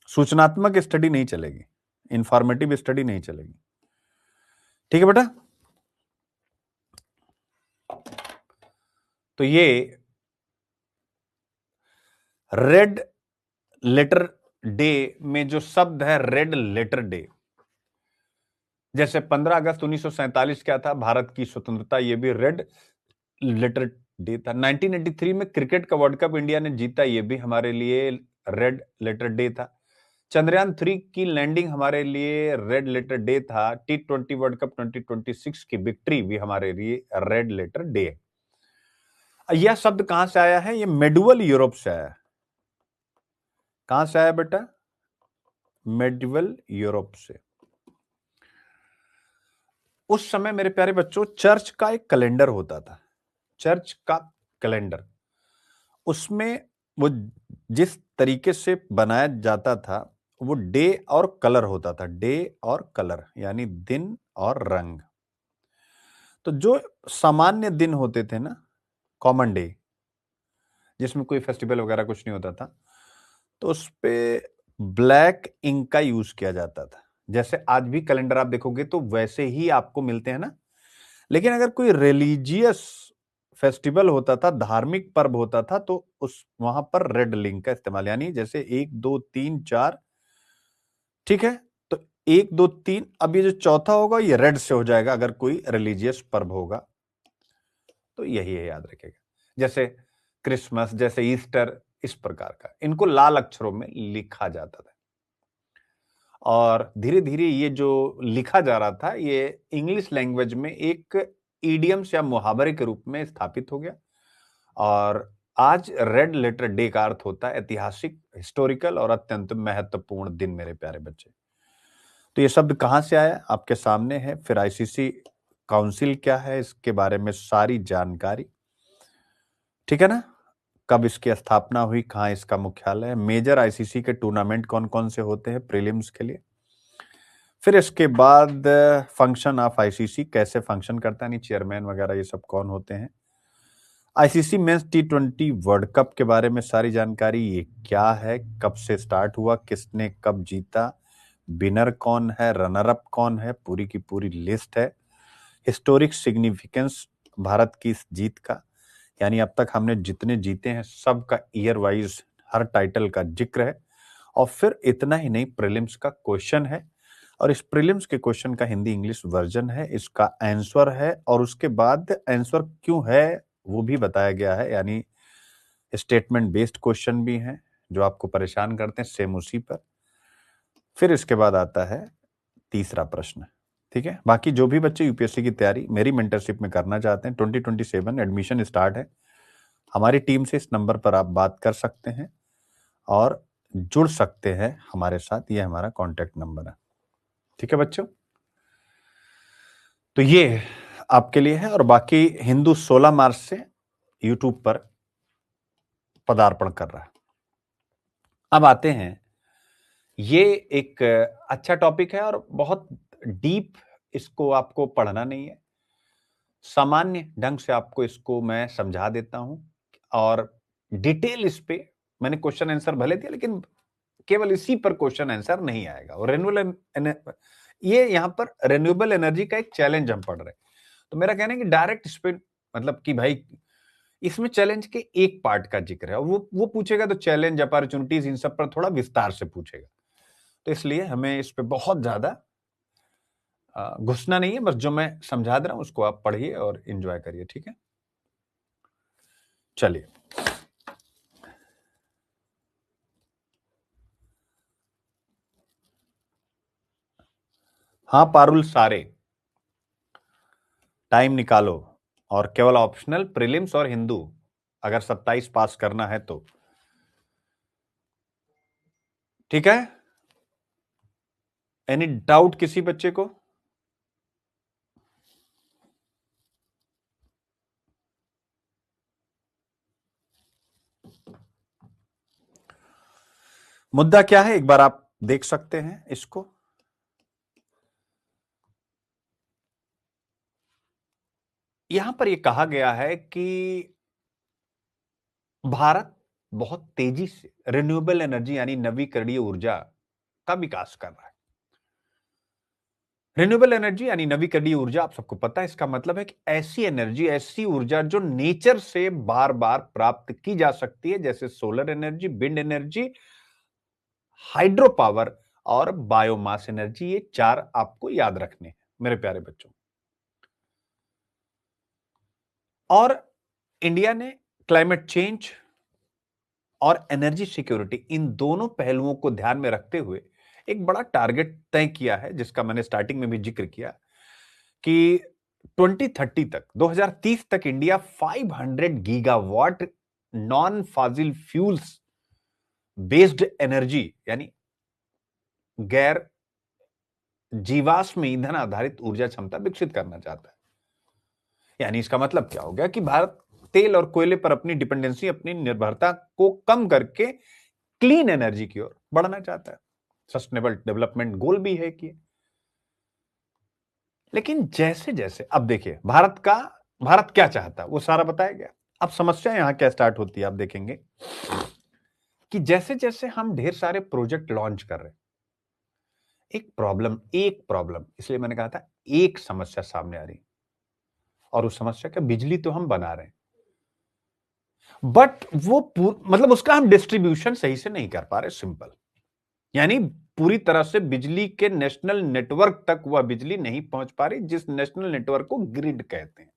Speaker 1: सूचनात्मक स्टडी नहीं चलेगी, इंफॉर्मेटिव स्टडी नहीं चलेगी, ठीक है बेटा। तो ये रेड लेटर डे में जो शब्द है रेड लेटर डे, जैसे 15 अगस्त 1947 क्या था, भारत की स्वतंत्रता, ये भी रेड लेटर डे था। 1983 में क्रिकेट का वर्ल्ड कप इंडिया ने जीता, ये भी हमारे लिए रेड लेटर डे था। चंद्रयान 3 की लैंडिंग हमारे लिए रेड लेटर डे था। T20 वर्ल्ड कप 2026 की विक्ट्री भी हमारे लिए रेड लेटर डे है। यह शब्द कहां से आया है? ये मेडुअल यूरोप से आया है। कहां से आया बेटा? मेडुअल यूरोप से। उस समय मेरे प्यारे बच्चों चर्च का एक कैलेंडर होता था, चर्च का कैलेंडर। उसमें वो जिस तरीके से बनाया जाता था, वो डे और कलर होता था, डे और कलर यानी दिन और रंग। तो जो सामान्य दिन होते थे ना, कॉमन डे, जिसमें कोई फेस्टिवल वगैरह कुछ नहीं होता था, तो उस पे ब्लैक इंक का यूज किया जाता था। जैसे आज भी कैलेंडर आप देखोगे तो वैसे ही आपको मिलते हैं ना। लेकिन अगर कोई रिलीजियस फेस्टिवल होता था, धार्मिक पर्व होता था, तो उस वहां पर रेड लिंक का इस्तेमाल, यानी जैसे 1 2 3 4, ठीक है। तो 1 2 3, अब ये जो चौथा होगा ये रेड से हो जाएगा अगर कोई रिलीजियस पर्व होगा। तो यही है, याद रखेगा। जैसे क्रिसमस, जैसे ईस्टर, इस प्रकार का इनको लाल अक्षरों में लिखा जाता था। और धीरे धीरे ये जो लिखा जा रहा था, ये इंग्लिश लैंग्वेज में एक ईडियम्स या मुहावरे के रूप में स्थापित हो गया। और आज रेड लेटर डे का अर्थ होता है ऐतिहासिक, हिस्टोरिकल और अत्यंत महत्वपूर्ण दिन, मेरे प्यारे बच्चे। तो ये शब्द कहां से आया आपके सामने है। फिर आईसीसी काउंसिल क्या है, इसके बारे में सारी जानकारी, ठीक है ना। कब इसकी स्थापना हुई, कहां इसका मुख्यालय है, मेजर आईसीसी के टूर्नामेंट कौन कौन से होते हैं प्रीलिम्स के लिए, फिर इसके बाद फंक्शन ऑफ आईसीसी, कैसे फंक्शन करता है, यानी चेयरमैन वगैरह ये सब कौन होते हैं। ICC men's T20 world cup के बारे में सारी जानकारी, ये क्या है, कब से स्टार्ट हुआ, किसने कब जीता, विनर कौन है, रनर अप कौन है, पूरी की पूरी लिस्ट है। हिस्टोरिक सिग्निफिकेंस भारत की इस जीत का, यानी अब तक हमने जितने जीते हैं सबका ईयर वाइज हर टाइटल का जिक्र है। और फिर इतना ही नहीं, प्रीलिम्स का क्वेश्चन है, और इस प्रीलिम्स के क्वेश्चन का हिंदी इंग्लिश वर्जन है, इसका आंसर है, और उसके बाद आंसर क्यों है वो भी बताया गया है, यानी स्टेटमेंट बेस्ड क्वेश्चन भी हैं जो आपको परेशान करते हैं, सेम उसी पर। फिर इसके बाद आता है तीसरा प्रश्न। ठीक है, बाकी जो भी बच्चे यूपीएससी की तैयारी मेरी मेंटरशिप में करना चाहते हैं, 2027 एडमिशन स्टार्ट है। हमारी टीम से इस नंबर पर आप बात कर सकते हैं और जुड़ सकते हैं हमारे साथ, ये हमारा कॉन्टेक्ट नंबर है। ठीक है बच्चों, तो ये आपके लिए है। और बाकी हिंदू 16 मार्च से यूट्यूब पर पदार्पण कर रहा है। अब आते हैं, ये एक अच्छा टॉपिक है और बहुत डीप, इसको आपको पढ़ना नहीं है, सामान्य ढंग से आपको इसको मैं समझा देता हूं। और डिटेल इस पे मैंने क्वेश्चन आंसर भले दिया, लेकिन केवल इसी पर क्वेश्चन आंसर नहीं आएगा। और ये यहां पर रेन्यूएबल एनर्जी का एक चैलेंज हम पढ़ रहे हैं, तो मेरा कहना है कि डायरेक्ट इस पे, मतलब कि भाई इसमें चैलेंज के एक पार्ट का जिक्र है, और वो पूछेगा तो चैलेंज अपॉर्चुनिटीज इन सब पर थोड़ा विस्तार से पूछेगा, तो इसलिए हमें इस पे बहुत ज्यादा घुसना नहीं है। बस जो मैं समझा दे रहा हूं उसको आप पढ़िए और एंजॉय करिए। ठीक है, चलिए। हाँ पारुल, सारे टाइम निकालो, और केवल ऑप्शनल प्रीलिम्स और हिंदू, अगर 27 पास करना है तो। ठीक है, एनी डाउट किसी बच्चे को? मुद्दा क्या है, एक बार आप देख सकते हैं इसको। यहां पर यह कहा गया है कि भारत बहुत तेजी से रिन्यूएबल एनर्जी यानी नवीकरणीय ऊर्जा का विकास कर रहा है। रिन्यूएबल एनर्जी यानी नवीकरणीय ऊर्जा, आप सबको पता है, इसका मतलब है कि ऐसी एनर्जी, ऐसी ऊर्जा जो नेचर से बार बार प्राप्त की जा सकती है, जैसे solar energy, wind energy, hydro power और बायोमास एनर्जी। ये चार आपको याद रखने हैं मेरे प्यारे बच्चों। और इंडिया ने क्लाइमेट चेंज और एनर्जी सिक्योरिटी, इन दोनों पहलुओं को ध्यान में रखते हुए एक बड़ा टारगेट तय किया है, जिसका मैंने स्टार्टिंग में भी जिक्र किया कि 2030 तक, 2030 तक India 500 gigawatt non fossil fuels based energy यानी गैर जीवाश्म ईंधन आधारित ऊर्जा क्षमता विकसित करना चाहता है। यानी इसका मतलब क्या हो गया कि भारत तेल और कोयले पर अपनी डिपेंडेंसी, अपनी निर्भरता को कम करके क्लीन एनर्जी की ओर बढ़ना चाहता है। सस्टेनेबल डेवलपमेंट गोल भी है कि, लेकिन जैसे जैसे, अब देखिए भारत क्या चाहता है वो सारा बताया गया। अब समस्या यहां क्या स्टार्ट होती है, आप देखेंगे कि जैसे जैसे हम ढेर सारे प्रोजेक्ट लॉन्च कर रहे हैं, एक प्रॉब्लम, इसलिए मैंने कहा था एक समस्या सामने आ रही, और उस समस्या का बिजली तो हम बना रहे हैं, बट वो मतलब उसका हम डिस्ट्रीब्यूशन सही से नहीं कर पा रहे। सिंपल, यानी पूरी तरह से बिजली के नेशनल नेटवर्क तक वह बिजली नहीं पहुंच पा रही, जिस नेशनल नेटवर्क को ग्रिड कहते हैं।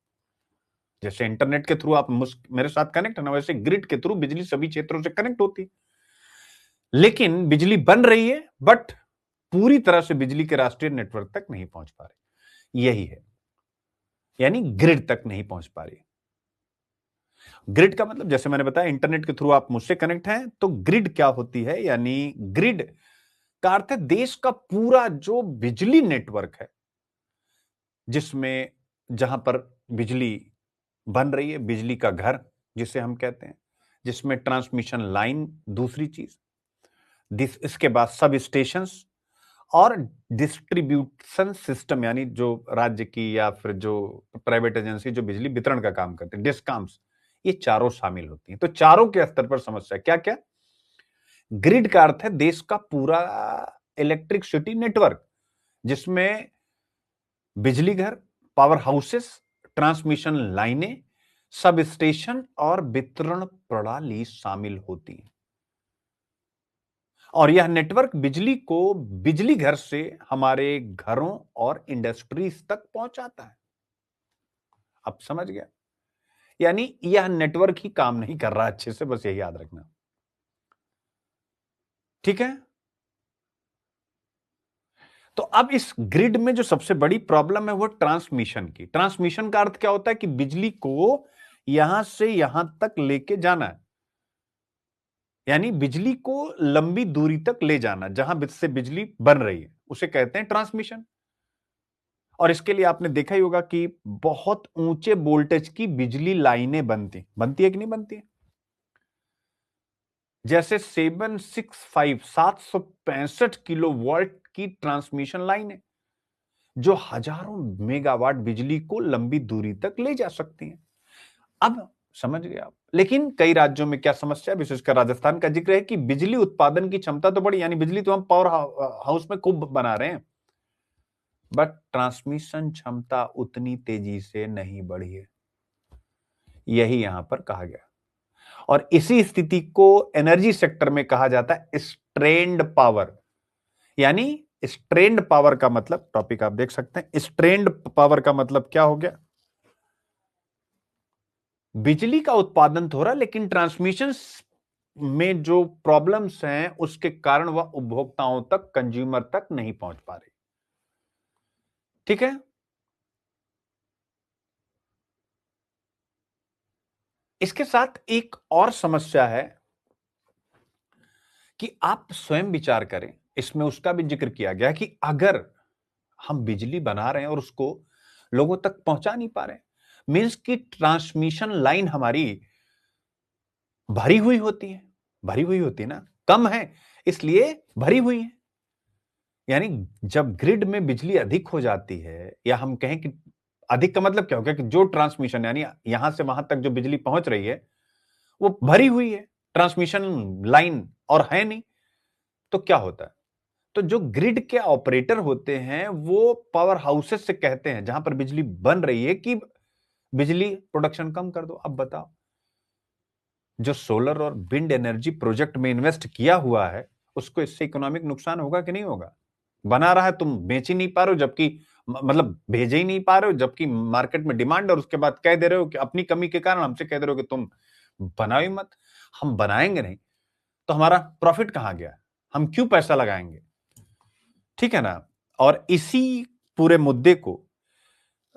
Speaker 1: जैसे इंटरनेट के थ्रू आप मेरे साथ कनेक्ट है ना, वैसे ग्रिड के थ्रू बिजली सभी क्षेत्रों से कनेक्ट होती, लेकिन बिजली बन रही है, बट पूरी तरह से बिजली के राष्ट्रीय नेटवर्क तक नहीं पहुंच पा रही। यही है, यानी ग्रिड तक नहीं पहुंच पा रही। ग्रिड का मतलब, जैसे मैंने बताया, इंटरनेट के थ्रू आप मुझसे कनेक्ट हैं, तो ग्रिड क्या होती है, यानी ग्रिड का अर्थ है देश का पूरा जो बिजली नेटवर्क है, जिसमें जहां पर बिजली बन रही है, बिजली का घर जिसे हम कहते हैं, जिसमें ट्रांसमिशन लाइन दूसरी चीज, इसके बाद सब स्टेशंस, और डिस्ट्रीब्यूशन सिस्टम, यानी जो राज्य की या फिर जो प्राइवेट एजेंसी जो बिजली वितरण का काम करते हैं, डिस्कॉम्स, ये चारों शामिल होती हैं। तो चारों के स्तर पर समस्या क्या क्या? ग्रिड का अर्थ है देश का पूरा इलेक्ट्रिसिटी नेटवर्क, जिसमें बिजली घर, पावर हाउसेस, ट्रांसमिशन लाइनें, सब स्टेशन और वितरण प्रणाली शामिल होती हैं। और यह नेटवर्क बिजली को बिजली घर से हमारे घरों और इंडस्ट्रीज तक पहुंचाता है। अब समझ गया? यानी यह नेटवर्क ही काम नहीं कर रहा अच्छे से, बस यही याद रखना। ठीक है? तो अब इस ग्रिड में जो सबसे बड़ी प्रॉब्लम है वो ट्रांसमिशन की। ट्रांसमिशन का अर्थ क्या होता है कि बिजली को यहां से यहां तक लेके जाना है, यानी बिजली को लंबी दूरी तक ले जाना, जहां से बिजली बन रही है उसे कहते हैं ट्रांसमिशन। और इसके लिए आपने देखा ही होगा कि बहुत ऊंचे वोल्टेज की बिजली लाइनें बनती है कि नहीं बनती है? जैसे 765 किलो वोल्ट की ट्रांसमिशन लाइन है जो हजारों मेगावाट बिजली को लंबी दूरी तक ले जा सकती हैं। अब समझ गए आप? लेकिन कई राज्यों में क्या समस्या, विशेषकर राजस्थान का जिक्र है कि बिजली उत्पादन की क्षमता तो बड़ी, यानी बिजली तो हम पावर हाउस में खूब बना रहे हैं, बट ट्रांसमिशन क्षमता उतनी तेजी से नहीं बढ़ी है। यही यहां पर कहा गया। और इसी स्थिति को एनर्जी सेक्टर में कहा जाता है स्ट्रेन्ड पावर। यानी स्ट्रेन्ड पावर का मतलब, टॉपिक आप देख सकते हैं, स्ट्रेन्ड पावर का मतलब क्या हो गया? बिजली का उत्पादन तो हो रहा है लेकिन ट्रांसमिशन में जो प्रॉब्लम्स हैं उसके कारण वह उपभोक्ताओं तक, कंज्यूमर तक नहीं पहुंच पा रही। ठीक है? इसके साथ एक और समस्या है कि आप स्वयं विचार करें, इसमें उसका भी जिक्र किया गया कि अगर हम बिजली बना रहे हैं और उसको लोगों तक पहुंचा नहीं पा रहे, मींस की ट्रांसमिशन लाइन हमारी भरी हुई होती है, भरी हुई होती है ना, कम है इसलिए भरी हुई है। यानी जब ग्रिड में बिजली अधिक हो जाती है, या हम कहें कि अधिक का मतलब क्या हो गया कि जो ट्रांसमिशन, यानी यहां से वहां तक जो बिजली पहुंच रही है वो भरी हुई है, ट्रांसमिशन लाइन और है नहीं, तो क्या होता है? तो जो ग्रिड के ऑपरेटर होते हैं वो पावर हाउसेस से कहते हैं जहां पर बिजली बन रही है कि बिजली प्रोडक्शन कम कर दो। अब बताओ, जो सोलर और विंड एनर्जी प्रोजेक्ट में इन्वेस्ट किया हुआ है उसको इससे इकोनॉमिक नुकसान होगा कि नहीं होगा? बना रहा है, तुम बेच ही नहीं पा रहे हो, जबकि मतलब भेज ही नहीं पा रहे हो, जबकि मार्केट में डिमांड, और उसके बाद कह दे रहे हो कि अपनी कमी के कारण हमसे कह दे रहे हो कि तुम बनाओ ही मत। हम बनाएंगे नहीं तो हमारा प्रॉफिट कहां गया? हम क्यों पैसा लगाएंगे? ठीक है ना? और इसी पूरे मुद्दे को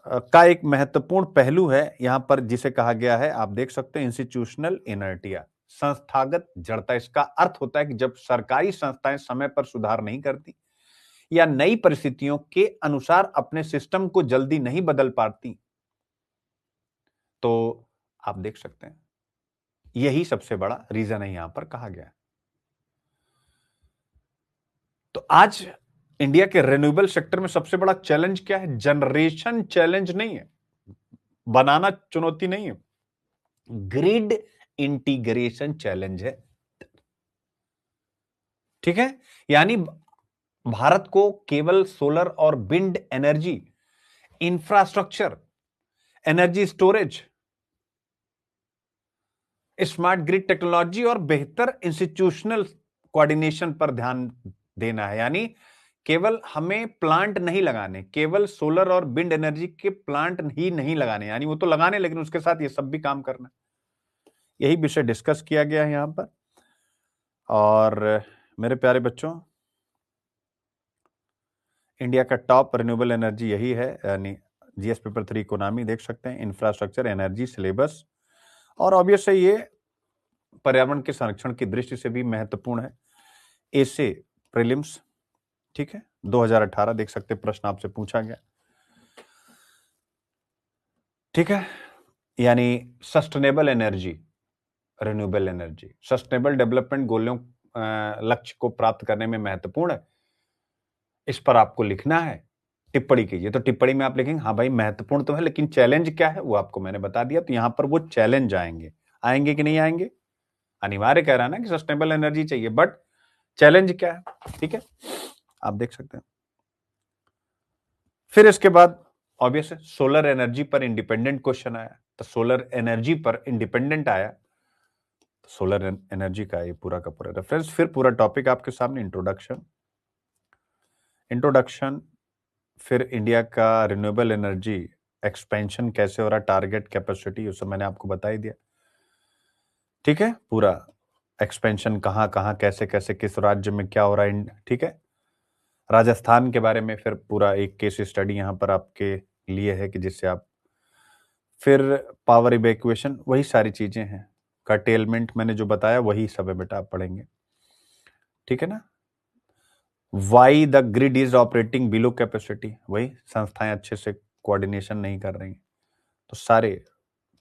Speaker 1: का एक महत्वपूर्ण पहलू है यहां पर जिसे कहा गया है, आप देख सकते हैं, इंस्टीट्यूशनल इनर्टिया, संस्थागत जड़ता। इसका अर्थ होता है कि जब सरकारी संस्थाएं समय पर सुधार नहीं करती या नई परिस्थितियों के अनुसार अपने सिस्टम को जल्दी नहीं बदल पाती, तो आप देख सकते हैं यही सबसे बड़ा रीजन है यहां पर कहा गया है। तो आज इंडिया के रिन्यूएबल सेक्टर में सबसे बड़ा चैलेंज क्या है? जनरेशन चैलेंज नहीं है, बनाना चुनौती नहीं है, ग्रिड इंटीग्रेशन चैलेंज है। ठीक है? यानी भारत को केवल सोलर और wind energy, infrastructure, energy storage, smart grid technology और बेहतर इंस्टीट्यूशनल कोऑर्डिनेशन पर ध्यान देना है। यानी केवल हमें प्लांट नहीं लगाने, केवल सोलर और विंड एनर्जी के प्लांट ही नहीं लगाने, यानी वो तो लगाने लेकिन उसके साथ ये सब भी काम करना। यही विषय डिस्कस किया गया है यहां पर। और मेरे प्यारे बच्चों, इंडिया का टॉप रिन्यूएबल एनर्जी यही है, यानी जीएस पेपर 3 इकोनॉमी देख सकते हैं, इंफ्रास्ट्रक्चर, एनर्जी, सिलेबस, और ऑब्वियस है ये पर्यावरण के संरक्षण की दृष्टि से भी महत्वपूर्ण है। ऐसे प्रीलिम्स, ठीक है, 2018 देख सकते प्रश्न आपसे पूछा गया। ठीक है? यानी sustainable energy, renewable energy sustainable development गोलों लक्ष्य को प्राप्त करने में महत्वपूर्ण है। इस पर आपको लिखना है, टिप्पणी कीजिए। तो टिप्पणी में आप लिखेंगे हाँ भाई महत्वपूर्ण तो है, लेकिन चैलेंज क्या है वो आपको मैंने बता दिया। तो यहां पर वो चैलेंज आएंगे, आएंगे कि नहीं आएंगे? अनिवार्य कह रहा है ना कि सस्टेनेबल एनर्जी चाहिए, बट चैलेंज क्या है? ठीक है, आप देख सकते हैं। फिर इसके बाद ऑब्वियस है सोलर एनर्जी पर इंडिपेंडेंट क्वेश्चन आया। तो सोलर एनर्जी पर इंडिपेंडेंट आया, सोलर एनर्जी का ये पूरा का पूरा रेफरेंस। फिर पूरा टॉपिक आपके सामने, इंट्रोडक्शन, इंट्रोडक्शन, फिर इंडिया का रिन्यूएबल एनर्जी एक्सपेंशन कैसे हो रहा, टारगेट कैपेसिटी, उस सब मैंने आपको बता ही दिया। ठीक है, पूरा एक्सपेंशन कहाँ कहाँ कैसे कैसे किस राज्य में क्या हो रहा है, ठीक है। राजस्थान के बारे में फिर पूरा एक केस स्टडी यहां पर आपके लिए है कि जिससे आप, फिर पावर इवैक्यूएशन, वही सारी चीजें हैं। कर्टेलमेंट मैंने जो बताया वही सब है बेटा, आप पढ़ेंगे, ठीक है ना। Why the grid is operating below capacity, वही संस्थाएं अच्छे से कोऑर्डिनेशन नहीं कर रही, तो सारे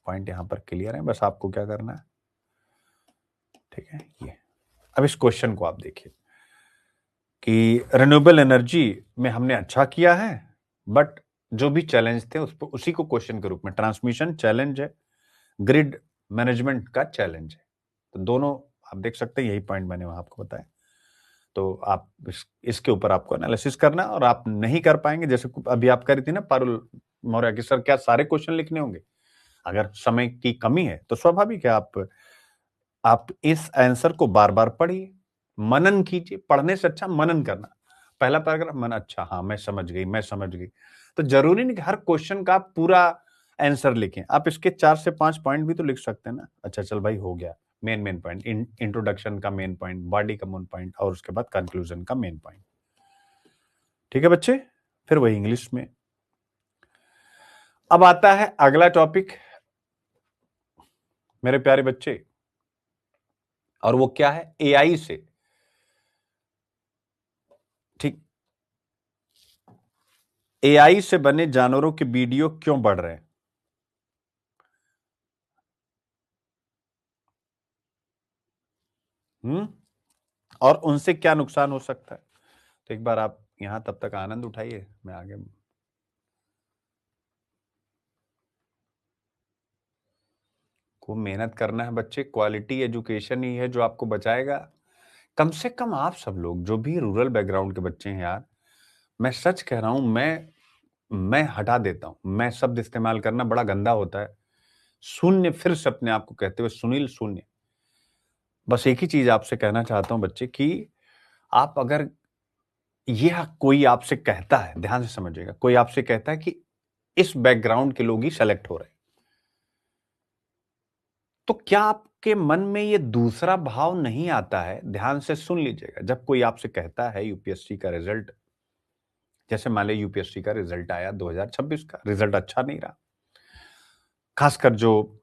Speaker 1: पॉइंट यहां पर क्लियर हैं, बस आपको क्या करना है, ठीक है। ये अब इस क्वेश्चन को आप देखिए कि रिन्यूएबल एनर्जी में हमने अच्छा किया है, बट जो भी चैलेंज थे उस पर उसी को क्वेश्चन के रूप में, ट्रांसमिशन चैलेंज है, ग्रिड मैनेजमेंट का चैलेंज है। तो दोनों आप देख सकते हैं, यही पॉइंट मैंने वहां आपको बताया। तो आप इसके ऊपर आपको एनालिसिस करना, और आप नहीं कर पाएंगे जैसे अभी आप करी थी ना पारुल मौर्य की, सर क्या सारे क्वेश्चन लिखने होंगे? अगर समय की कमी है तो स्वाभाविक है आप इस आंसर को बार बार पढ़िए, मनन कीजिए। पढ़ने से अच्छा मनन करना। पहला पैराग्राफ मन, अच्छा हाँ मैं समझ गई, मैं समझ गई। तो जरूरी नहीं कि हर क्वेश्चन का आप पूरा आंसर लिखें, आप इसके 4 से 5 पॉइंट भी तो लिख सकते हैं ना। अच्छा चल भाई हो गया, मेन पॉइंट, इंट्रोडक्शन का मेन पॉइंट, बॉडी का मेन पॉइंट, और उसके बाद कंक्लूजन का मेन पॉइंट। ठीक है बच्चे, फिर वही इंग्लिश में। अब आता है अगला टॉपिक मेरे प्यारे बच्चे, और वो क्या है, एआई से। ठीक, एआई से बने जानवरों के वीडियो क्यों बढ़ रहे हैं? और उनसे क्या नुकसान हो सकता है? तो एक बार आप यहां तब तक आनंद उठाइए, मैं आगे। को मेहनत करना है बच्चे, क्वालिटी एजुकेशन ही है जो आपको बचाएगा। कम से कम आप सब लोग जो भी रूरल बैकग्राउंड के बच्चे हैं यार, मैं सच कह रहा हूं, मैं हटा देता हूं, मैं शब्द इस्तेमाल करना बड़ा गंदा होता है। शून्य, फिर से अपने आप को कहते हुए सुनील शून्य। बस एक ही चीज आपसे कहना चाहता हूं बच्चे कि आप अगर यह कोई आपसे कहता है, ध्यान से समझिएगा, कोई आपसे कहता है कि इस बैकग्राउंड के लोग ही सेलेक्ट हो रहे हैं, तो क्या आपके मन में ये दूसरा भाव नहीं आता है? ध्यान से सुन लीजिएगा। जब कोई आपसे कहता है यूपीएससी का रिजल्ट, जैसे मान लीजिए यूपीएससी का रिजल्ट आया 2026 का, रिजल्ट अच्छा नहीं रहा, खासकर जो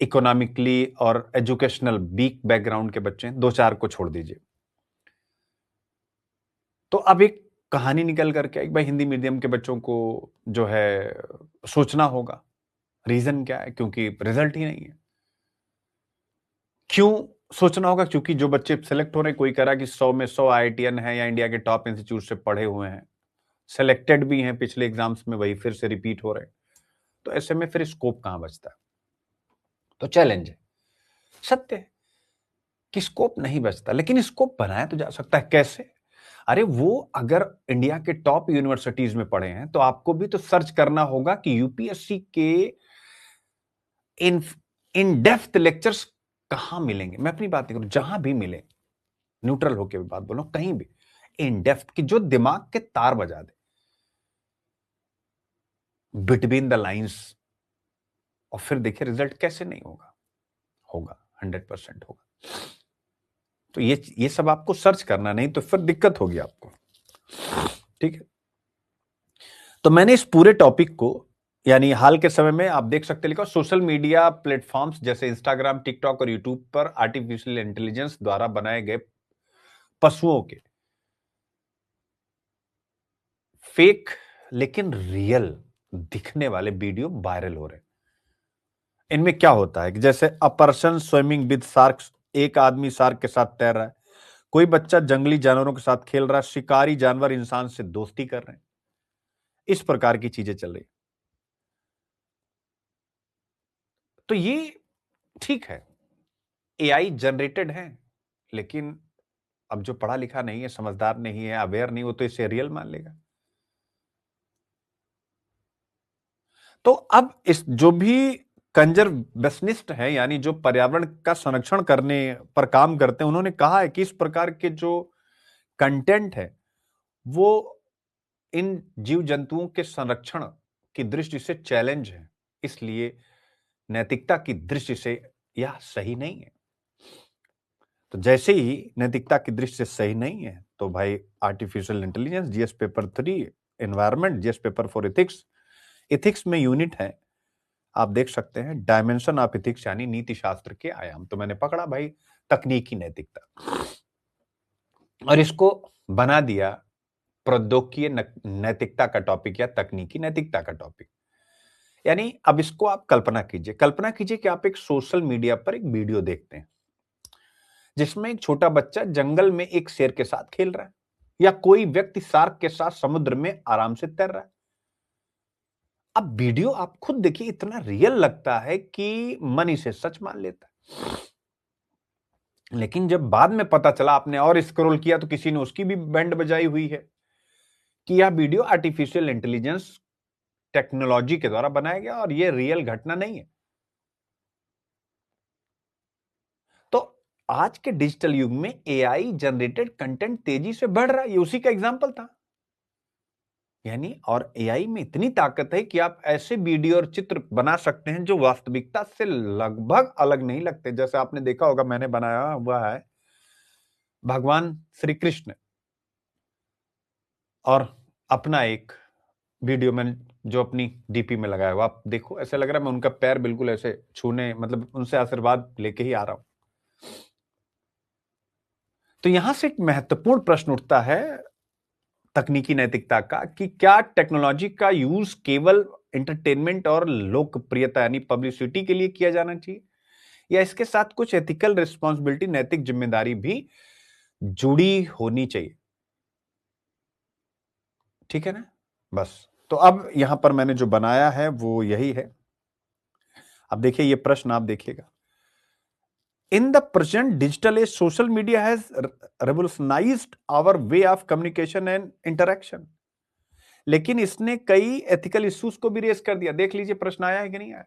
Speaker 1: इकोनॉमिकली और एजुकेशनल वीक बैकग्राउंड के बच्चे हैं, 2-4 को छोड़ दीजिए, तो अब एक कहानी निकल करके आई, भाई हिंदी मीडियम के बच्चों को जो है सोचना होगा। रीजन क्या है? क्योंकि रिजल्ट ही नहीं है। क्यों सोचना होगा? क्योंकि जो बच्चे सेलेक्ट हो रहे हैं, कोई कह रहा है कि 100 में 100 आईआईटीएन है या इंडिया के टॉप इंस्टीट्यूट से पढ़े हुए हैं, सेलेक्टेड भी हैं पिछले एग्जाम्स में, वही फिर से रिपीट हो रहे हैं, तो ऐसे में फिर स्कोप कहां बचता है? तो चैलेंज है, सत्य है कि स्कोप नहीं बचता, लेकिन स्कोप बनाया तो जा सकता है। कैसे? अरे वो अगर इंडिया के टॉप यूनिवर्सिटीज में पढ़े हैं तो आपको भी तो सर्च करना होगा कि यूपीएससी के इन इन डेप्थ लेक्चर्स कहां मिलेंगे। मैं अपनी बात नहीं करूं, जहां भी मिले, न्यूट्रल होकर भी बात बोलो, कहीं भी इन डेप्थ की जो दिमाग के तार बजा दे, बिटवीन द लाइंस, और फिर देखिए रिजल्ट कैसे नहीं होगा, होगा 100% होगा। तो ये सब आपको सर्च करना, नहीं तो फिर दिक्कत होगी आपको। ठीक है, तो मैंने इस पूरे टॉपिक को, यानी हाल के समय में आप देख सकते, लिखा सोशल मीडिया प्लेटफॉर्म्स जैसे इंस्टाग्राम, टिकटॉक और यूट्यूब पर आर्टिफिशियल इंटेलिजेंस द्वारा बनाए गए पशुओं के फेक लेकिन रियल दिखने वाले वीडियो वायरल हो रहे हैं। इनमें क्या होता है कि जैसे a person swimming with sharks, एक आदमी शार्क के साथ तैर रहा है, कोई बच्चा जंगली जानवरों के साथ खेल रहा है, शिकारी जानवर इंसान से दोस्ती कर रहे हैं, इस प्रकार की चीजें चल रही। तो ये ठीक है, एआई जनरेटेड है, लेकिन अब जो पढ़ा लिखा नहीं है, समझदार नहीं है, अवेयर नहीं, वो तो इसे रियल मान लेगा। तो अब इस जो भी कंजर्वेशनिस्ट है, यानी जो पर्यावरण का संरक्षण करने पर काम करते हैं, उन्होंने कहा है कि इस प्रकार के जो कंटेंट है वो इन जीव जंतुओं के संरक्षण की दृष्टि से चैलेंज है, इसलिए नैतिकता की दृष्टि से यह सही नहीं है। तो जैसे ही नैतिकता की दृष्टि से सही नहीं है, तो भाई artificial intelligence, GS paper 3, environment, GS paper 4 ethics, ethics में यूनिट है, आप देख सकते हैं, डायमेंशन ऑफ इथिक्स, यानी नीति शास्त्र के आयाम। तो मैंने पकड़ा भाई तकनीकी नैतिकता, और इसको बना दिया प्रौद्योगिकीय नैतिकता का टॉपिक या तकनीकी नैतिकता का टॉपिक। यानी अब इसको आप कल्पना कीजिए कि आप एक सोशल मीडिया पर एक वीडियो देखते हैं जिसमें एक छोटा बच्चा जंगल में एक शेर के साथ खेल रहा है, या कोई व्यक्ति शार्क के साथ समुद्र में आराम से तैर रहा है। अब वीडियो आप खुद देखिए, इतना रियल लगता है कि मन इसे सच मान लेता है। लेकिन जब बाद में पता चला, आपने और स्क्रॉल किया, तो किसी ने उसकी भी बैंड बजाई हुई है कि यह वीडियो आर्टिफिशियल इंटेलिजेंस टेक्नोलॉजी के द्वारा बनाया गया और यह रियल घटना नहीं है। तो आज के डिजिटल युग में एआई जनरेटेड कंटेंट तेजी से बढ़ रहा है, ये उसी का एग्जांपल था। यानी और एआई में इतनी ताकत है कि आप ऐसे वीडियो और चित्र बना सकते हैं जो वास्तविकता से लगभग अलग नहीं लगते। जैसे आपने देखा होगा, मैंने बनाया हुआ है भगवान श्री कृष्ण और अपना एक वीडियो मैंने जो अपनी डीपी में लगाया हुआ, आप देखो, ऐसे लग रहा है मैं उनका पैर बिल्कुल ऐसे छूने, मतलब उनसे आशीर्वाद लेके ही आ रहा हूं। तो यहां से एक महत्वपूर्ण प्रश्न उठता है तकनीकी नैतिकता का, कि क्या टेक्नोलॉजी का यूज केवल एंटरटेनमेंट और लोकप्रियता यानी पब्लिसिटी के लिए किया जाना चाहिए, या इसके साथ कुछ एथिकल रिस्पॉन्सिबिलिटी, नैतिक जिम्मेदारी भी जुड़ी होनी चाहिए। ठीक है ना? बस, तो अब यहां पर मैंने जो बनाया है वो यही है। अब देखिए, ये प्रश्न आप देखिएगा, in the present digital age social media has revolutionised our way of communication and interaction, लेकिन इसने कई एथिकल इश्यूज को भी रेज कर दिया। देख लीजिए प्रश्न आया है कि नहीं आया,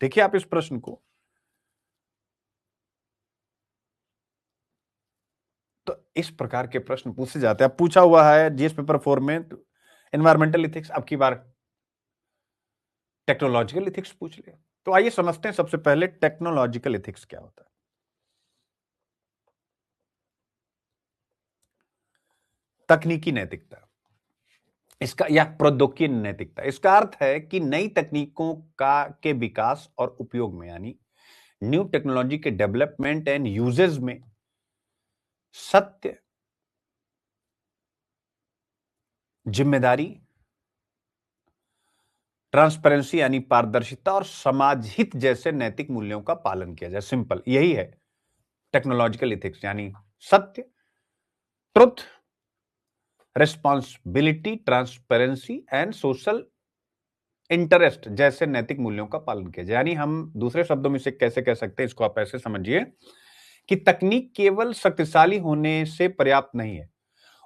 Speaker 1: देखिए आप इस प्रश्न को। तो इस प्रकार के प्रश्न पूछे जाते हैं। अब पूछा हुआ है जीएस पेपर 4 में एनवायरमेंटल इथिक्स, अब की बार टेक्नोलॉजिकल इथिक्स पूछ लिया। तो आइए समझते हैं सबसे पहले टेक्नोलॉजिकल इथिक्स क्या होता है। तकनीकी नैतिकता, इसका या प्रौद्योगिकी नैतिकता, इसका अर्थ है कि नई तकनीकों का के विकास और उपयोग में, यानी न्यू टेक्नोलॉजी के डेवलपमेंट एंड यूजेस में सत्य, जिम्मेदारी, ट्रांसपेरेंसी यानी पारदर्शिता और समाज हित जैसे नैतिक मूल्यों का पालन किया जाए। सिंपल यही है टेक्नोलॉजिकल इथिक्स, यानी सत्य, truth, responsibility, transparency and social interest जैसे नैतिक मूल्यों का पालन किया जाए। यानी हम दूसरे शब्दों में इसे कैसे कह सकते हैं, इसको आप ऐसे समझिए कि तकनीक केवल शक्तिशाली होने से पर्याप्त नहीं है,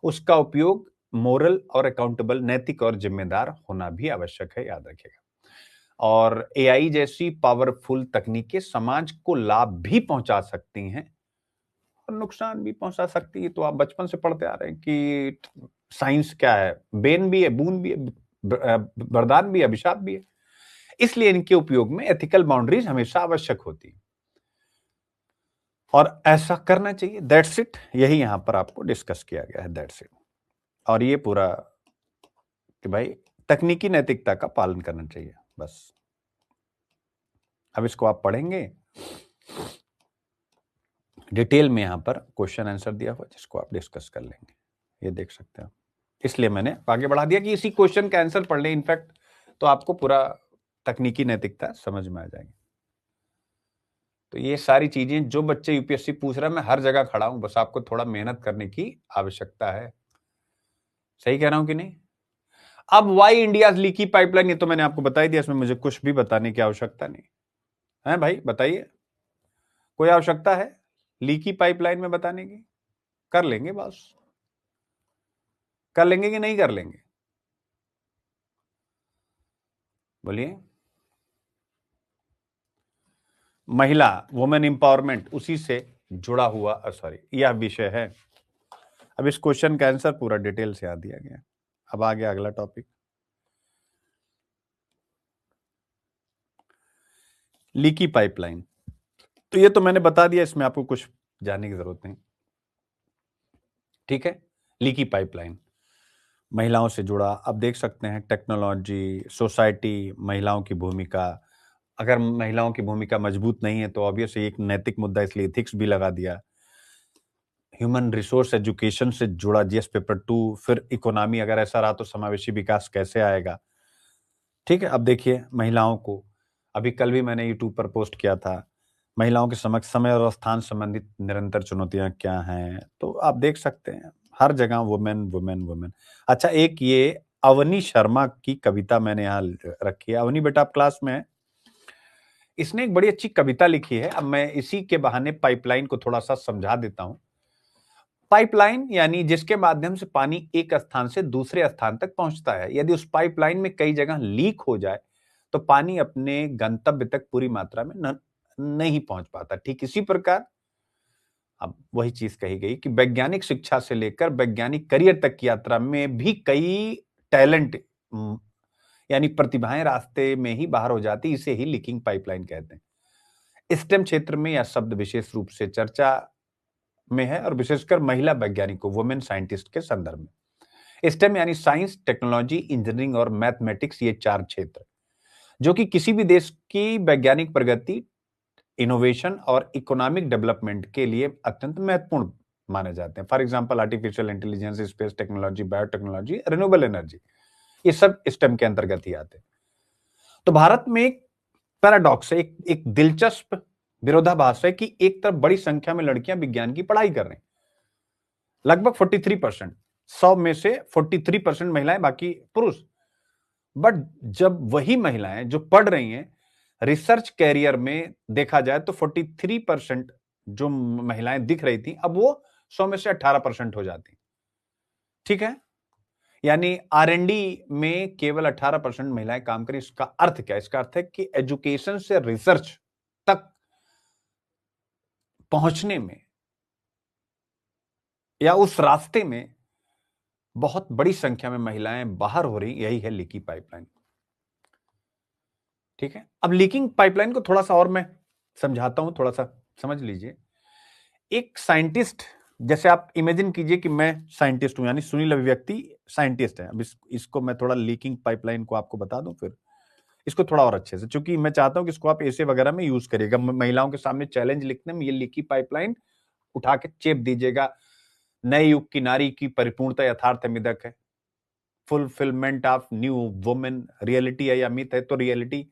Speaker 1: उसका उपयोग मोरल और अकाउंटेबल, नैतिक और जिम्मेदार होना भी आवश्यक है, याद रखिएगा। और एआई जैसी पावरफुल तकनीकें समाज को लाभ भी पहुंचा सकती हैं और नुकसान भी पहुंचा सकती है। तो आप बचपन से पढ़ते आ रहे हैं कि साइंस क्या है, बेन भी है, बून भी है, वरदान भी है, अभिशाप भी है। इसलिए इनके उपयोग में एथिकल बाउंड्रीज हमेशा आवश्यक होती है और ऐसा करना चाहिए। दैट्स इट, यही यहां पर आपको डिस्कस किया गया है, दैट्स इट। और ये पूरा कि भाई तकनीकी नैतिकता का पालन करना चाहिए, बस। अब इसको आप पढ़ेंगे डिटेल में, यहां पर क्वेश्चन आंसर दिया हुआ जिसको आप डिस्कस कर लेंगे, ये देख सकते हैं। इसलिए मैंने आगे बढ़ा दिया कि इसी क्वेश्चन का आंसर पढ़ लें, इनफैक्ट तो आपको पूरा तकनीकी नैतिकता समझ में आ जाएगी। तो ये सारी चीजें जो बच्चे यूपीएससी पूछ रहे हैं, मैं हर जगह खड़ा हूं, बस आपको थोड़ा मेहनत करने की आवश्यकता है। सही कह रहा हूं कि नहीं? अब वाई इंडिया लीकी पाइपलाइन, ये तो मैंने आपको बता ही दिया, इसमें मुझे कुछ भी बताने की आवश्यकता नहीं है। भाई बताइए, कोई आवश्यकता है लीकी पाइपलाइन में बताने की? कर लेंगे बस, कर लेंगे कि नहीं कर लेंगे? बोलिए। महिला, वुमेन एम्पावरमेंट, उसी से जुड़ा हुआ सॉरी यह विषय है। अब इस क्वेश्चन का आंसर पूरा डिटेल से आ दिया गया। अब आ गया अगला टॉपिक, लीकी पाइपलाइन। तो ये तो मैंने बता दिया, इसमें आपको कुछ जानने की जरूरत नहीं। ठीक है, लीकी पाइपलाइन महिलाओं से जुड़ा। अब देख सकते हैं टेक्नोलॉजी, सोसाइटी, महिलाओं की भूमिका। अगर महिलाओं की भूमिका मजबूत नहीं है तो ऑब्वियसली एक नैतिक मुद्दा, इसलिए एथिक्स भी लगा दिया। ह्यूमन रिसोर्स एजुकेशन से जुड़ा जीएस पेपर 2। फिर इकोनॉमी, अगर ऐसा रहा तो समावेशी विकास कैसे आएगा? ठीक है, अब देखिए महिलाओं को, अभी कल भी मैंने यूट्यूब पर पोस्ट किया था, महिलाओं के समक्ष समय और स्थान संबंधित निरंतर चुनौतियां क्या हैं। तो आप देख सकते हैं हर जगह वुमेन वुमेन वुमेन। अच्छा, एक ये अवनी शर्मा की कविता मैंने यहाँ रखी है। अवनी बेटा आप क्लास में है, इसने एक बड़ी अच्छी कविता लिखी है। अब मैं इसी के बहाने पाइपलाइन को थोड़ा सा समझा देता हूं। पाइपलाइन यानी जिसके माध्यम से पानी एक स्थान से दूसरे स्थान तक पहुंचता है। यदि उस पाइपलाइन में कई जगह लीक हो जाए तो पानी अपने गंतव्य तक पूरी मात्रा में नहीं पहुंच पाता। ठीक इसी प्रकार अब वही चीज कही गई कि वैज्ञानिक शिक्षा से लेकर वैज्ञानिक करियर तक की यात्रा में भी कई टैलेंट यानी प्रतिभाएं रास्ते में ही बाहर हो जाती, इसे ही लीकिंग पाइपलाइन कहते हैं। स्टेम क्षेत्र में यह शब्द विशेष रूप से चर्चा में है, और विशेषकर महिला वैज्ञानिकों, वुमेन साइंटिस्ट के संदर्भ में। स्टेम यानी साइंस, टेक्नोलॉजी, इंजीनियरिंग और मैथमेटिक्स, ये 4 क्षेत्र जो कि किसी भी देश की वैज्ञानिक प्रगति, इनोवेशन और इकोनॉमिक डेवलपमेंट के लिए अत्यंत महत्वपूर्ण माने जाते हैं। For example artificial intelligence, space technology, biotechnology, renewable energy, ये सब स्टेम के अंतर्गत ही आते हैं। तो भारत में एक पैराडॉक्स है, एक दिलचस्प विरोधाभास है कि एक तरफ बड़ी संख्या में लड़कियां विज्ञान की पढ़ाई कर रही हैं, लगभग 43%, 100 में से 43% महिलाएं, बाकी पुरुष। बट जब वही महिलाएं जो पढ़ रही हैं रिसर्च कैरियर में देखा जाए तो 43% जो महिलाएं दिख रही थी, अब वो 100 में से 18% हो जाती। ठीक है, यानी आरएनडी में केवल 18% महिलाएं काम करें। इसका अर्थ क्या है? इसका अर्थ है कि एजुकेशन से रिसर्च तक पहुंचने में या उस रास्ते में बहुत बड़ी संख्या में महिलाएं बाहर हो रही, यही है लीकी पाइपलाइन। ठीक है, अब लीकिंग पाइपलाइन को थोड़ा सा और मैं समझाता हूं, थोड़ा सा समझ लीजिए। एक साइंटिस्ट, जैसे आप इमेजिन कीजिए कि मैं साइंटिस्ट हूं, यानी सुनील अभिव्यक्ति साइंटिस्ट है। अब इसको मैं थोड़ा लीकिंग पाइपलाइन को आपको बता दूं, फिर इसको थोड़ा और अच्छे से, क्योंकि मैं चाहता हूं कि इसको आप ऐसे वगैरह में यूज करिएगा। महिलाओं के सामने चैलेंज लिखने में ये लीकी पाइपलाइन उठा के चेप दीजिएगा। नए युग की नारी की परिपूर्णता यथार्थ मिदक है, fulfilment of new women reality है या मिथ है? तो रियलिटी,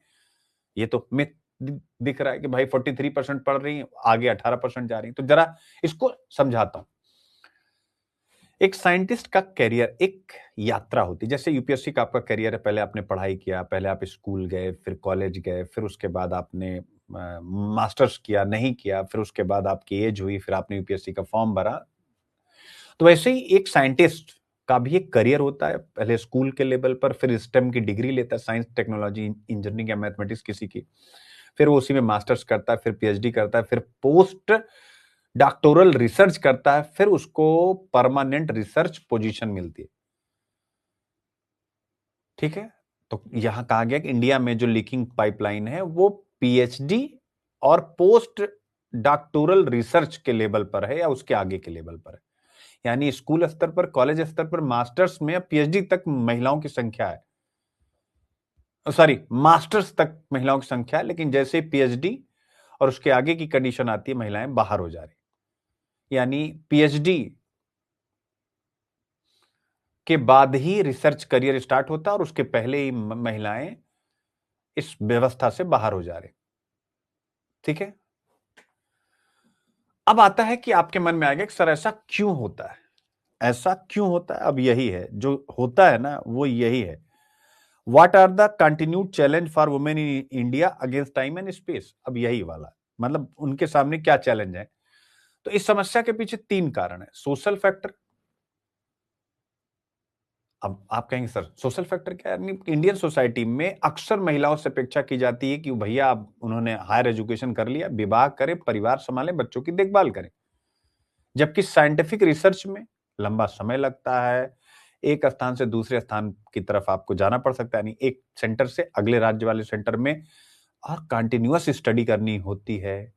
Speaker 1: ये तो मिथ दिख रहा है कि भाई 43% पढ़ रही है, आगे 18% जा रही है। तो जरा इसको समझाता हूं। एक साइंटिस्ट का करियर एक यात्रा होती है। जैसे यूपीएससी का आपका करियर है, पहले आपने पढ़ाई किया, पहले आप स्कूल गए, फिर कॉलेज गए, फिर उसके बाद आपने मास्टर्स किया, नहीं किया, फिर उसके बाद आपकी एज हुई, फिर आपने यूपीएससी का फॉर्म भरा। तो वैसे ही एक साइंटिस्ट का भी एक करियर होता है, पहले स्कूल के लेवल पर, फिर स्टेम की डिग्री लेता है, साइंस, टेक्नोलॉजी, इंजीनियरिंग या मैथमेटिक्स किसी की, फिर वो उसी में मास्टर्स करता है, फिर पीएचडी करता है, फिर पोस्ट डॉक्टोरल रिसर्च करता है, फिर उसको परमानेंट रिसर्च पोजीशन मिलती है। ठीक है, तो यहां कहा गया कि इंडिया में जो लीकिंग पाइपलाइन है वो पीएचडी और पोस्ट डॉक्टोरल रिसर्च के लेवल पर है या उसके आगे के लेवल पर है। यानी स्कूल स्तर पर, कॉलेज स्तर पर, मास्टर्स में, पीएचडी तक महिलाओं की संख्या है, सॉरी मास्टर्स तक महिलाओं की संख्या है, लेकिन जैसे पीएचडी और उसके आगे की कंडीशन आती है, महिलाएं बाहर हो जा रही। यानी पीएचडी के बाद ही रिसर्च करियर स्टार्ट होता है और उसके पहले ही महिलाएं इस व्यवस्था से बाहर हो जा रही। ठीक है, अब आता है कि आपके मन में आएगा कि सर ऐसा क्यों होता है, ऐसा क्यों होता है। अब यही है जो होता है ना, वो यही है। What are the continued challenge for women in India against time and space. अब यही वाला, मतलब उनके सामने क्या चैलेंज है। तो इस समस्या के पीछे तीन कारण है। Social factor. अब आप कहेंगे सर सोशल फैक्टर क्या है। इंडियन सोसाइटी में अक्सर महिलाओं से अपेक्षा की जाती है कि भैया अब उन्होंने हायर एजुकेशन कर लिया, विवाह करें, परिवार संभालें, बच्चों की देखभाल करें। जबकि साइंटिफिक रिसर्च में लंबा समय लगता है, एक स्थान से दूसरे स्थान की तरफ आपको जाना पड़ सकता है, यानी एक सेंटर से अगले राज्य वाले सेंटर में, और कंटिन्यूअस स्टडी करनी होती है।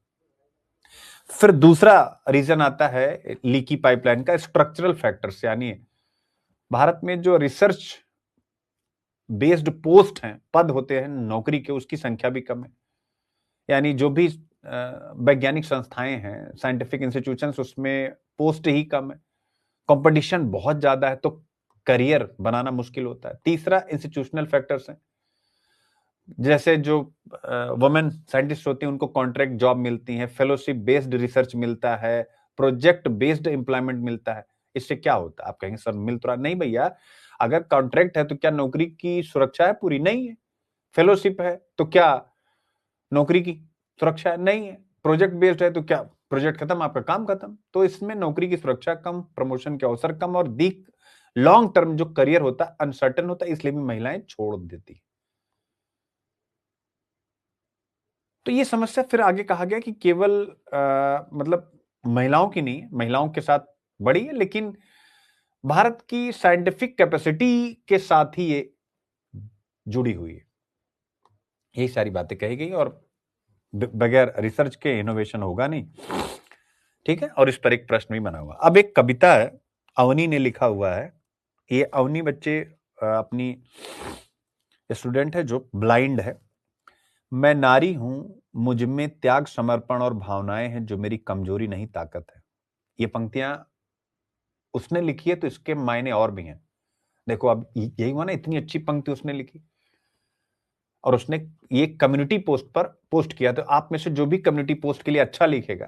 Speaker 1: फिर दूसरा रीजन आता है लीकी पाइपलाइन का, स्ट्रक्चरल फैक्टर्स, यानी भारत में जो रिसर्च बेस्ड पोस्ट हैं, पद होते हैं नौकरी के, उसकी संख्या भी कम है। यानी जो भी वैज्ञानिक संस्थाएं हैं, साइंटिफिक इंस्टीट्यूशंस, उसमें पोस्ट ही कम है, कंपटीशन बहुत ज्यादा है, तो करियर बनाना मुश्किल होता है। तीसरा इंस्टीट्यूशनल फैक्टर्स हैं, जैसे जो वुमेन साइंटिस्ट होती हैं उनको कॉन्ट्रैक्ट जॉब मिलती हैं, फेलोशिप बेस्ड रिसर्च मिलता है, प्रोजेक्ट बेस्ड एम्प्लॉयमेंट मिलता है। इससे क्या होता है, आप कहेंगे सर मिल तो रहा नहीं भैया। अगर कॉन्ट्रैक्ट है तो क्या नौकरी की सुरक्षा है? पूरी नहीं है। फेलोशिप है तो क्या नौकरी की सुरक्षा है? नहीं है। प्रोजेक्ट बेस्ड है तो क्या प्रोजेक्ट खत्म, आपका काम खत्म। तो इसमें नौकरी की सुरक्षा कम, प्रमोशन के अवसर कम, और दी लॉन्ग टर्म जो करियर होता है अनसर्टेन होता है, इसलिए भी महिलाएं छोड़ देती है। तो ये समस्या फिर आगे कहा गया कि केवल मतलब महिलाओं की नहीं है, महिलाओं के साथ बड़ी है, लेकिन भारत की साइंटिफिक कैपेसिटी के साथ ही ये जुड़ी हुई है। यही सारी बातें कही गई, और बगैर रिसर्च के इनोवेशन होगा नहीं। ठीक है, और इस पर एक प्रश्न भी बना हुआ। अब एक कविता है, अवनी ने लिखा हुआ है। ये अवनी बच्चे अपनी स्टूडेंट है जो ब्लाइंड है। मैं नारी हूं, मुझ में त्याग समर्पण और भावनाएं हैं, जो मेरी कमजोरी नहीं ताकत है। ये पंक्तियां उसने लिखी है, तो इसके मायने और भी हैं। देखो अब यही हुआ ना, इतनी अच्छी पंक्ति उसने लिखी, और उसने ये कम्युनिटी पोस्ट पर पोस्ट किया। तो आप में से जो भी कम्युनिटी पोस्ट के लिए अच्छा लिखेगा,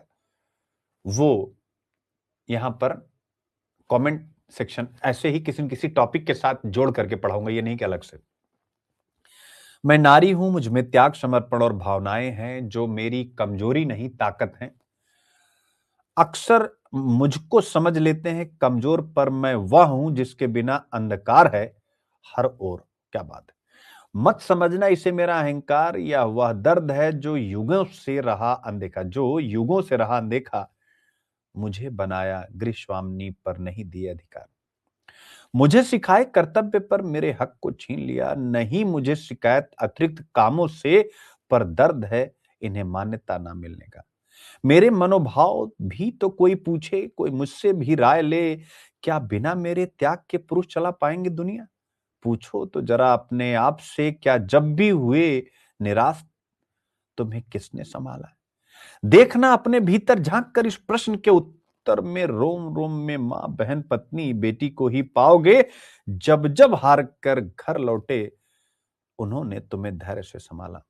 Speaker 1: वो यहां पर कमेंट सेक्शन ऐसे ही किसी न किसी टॉपिक के साथ जोड़ करके पढ़ाऊंगा, ये नहीं कि अलग से। मैं नारी हूं, मुझ में त्याग समर्पण और भावनाएं हैं, जो मेरी कमजोरी नहीं ताकत है। अक्सर मुझको समझ लेते हैं कमजोर, पर मैं वह हूं जिसके बिना अंधकार है हर ओर। क्या बात है। मत समझना इसे मेरा अहंकार, या वह दर्द है जो युगों से रहा अनदेखा, जो युगों से रहा अनदेखा। मुझे बनाया गृह स्वामिनी, पर नहीं दिए अधिकार। मुझे सिखाए कर्तव्य, पर मेरे हक को छीन लिया। नहीं मुझे शिकायत अतिरिक्त कामों से, पर दर्द है इन्हें मान्यता ना मिलने का। मेरे मनोभाव भी तो कोई पूछे, कोई मुझसे भी राय ले। क्या बिना मेरे त्याग के पुरुष चला पाएंगे दुनिया? पूछो तो जरा अपने आप से, क्या जब भी हुए निराश, तुम्हें किसने संभाला? देखना अपने भीतर झांक कर, इस प्रश्न के उत्तर में रोम रोम में मां, बहन, पत्नी, बेटी को ही पाओगे। जब जब हार कर घर लौटे, उन्होंने तुम्हें धैर्य से संभाला।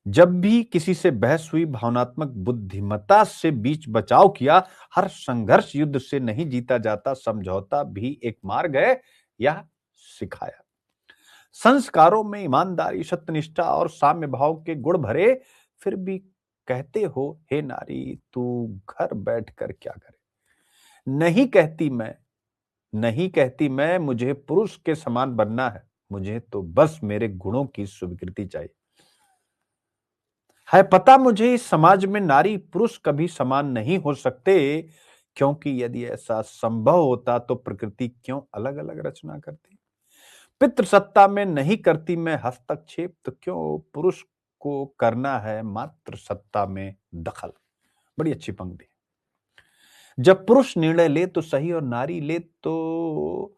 Speaker 1: जब भी किसी से बहस हुई, भावनात्मक बुद्धिमत्ता से बीच बचाव किया। हर संघर्ष युद्ध से नहीं जीता जाता, समझौता भी एक मार्ग है, यह सिखाया। संस्कारों में ईमानदारी, सत्यनिष्ठा और साम्य भाव के गुण भरे, फिर भी कहते हो हे नारी, तू घर बैठकर क्या करे। नहीं कहती मैं, नहीं कहती मैं, मुझे पुरुष के समान बनना है। मुझे तो बस मेरे गुणों की स्वीकृति चाहिए। है पता मुझे, इस समाज में नारी पुरुष कभी समान नहीं हो सकते, क्योंकि यदि ऐसा संभव होता तो प्रकृति क्यों अलग अलग रचना करती। पितृ सत्ता में नहीं करती मैं हस्तक्षेप, तो क्यों पुरुष को करना है मातृ सत्ता में दखल। बड़ी अच्छी पंक्ति। जब पुरुष निर्णय ले तो सही, और नारी ले तो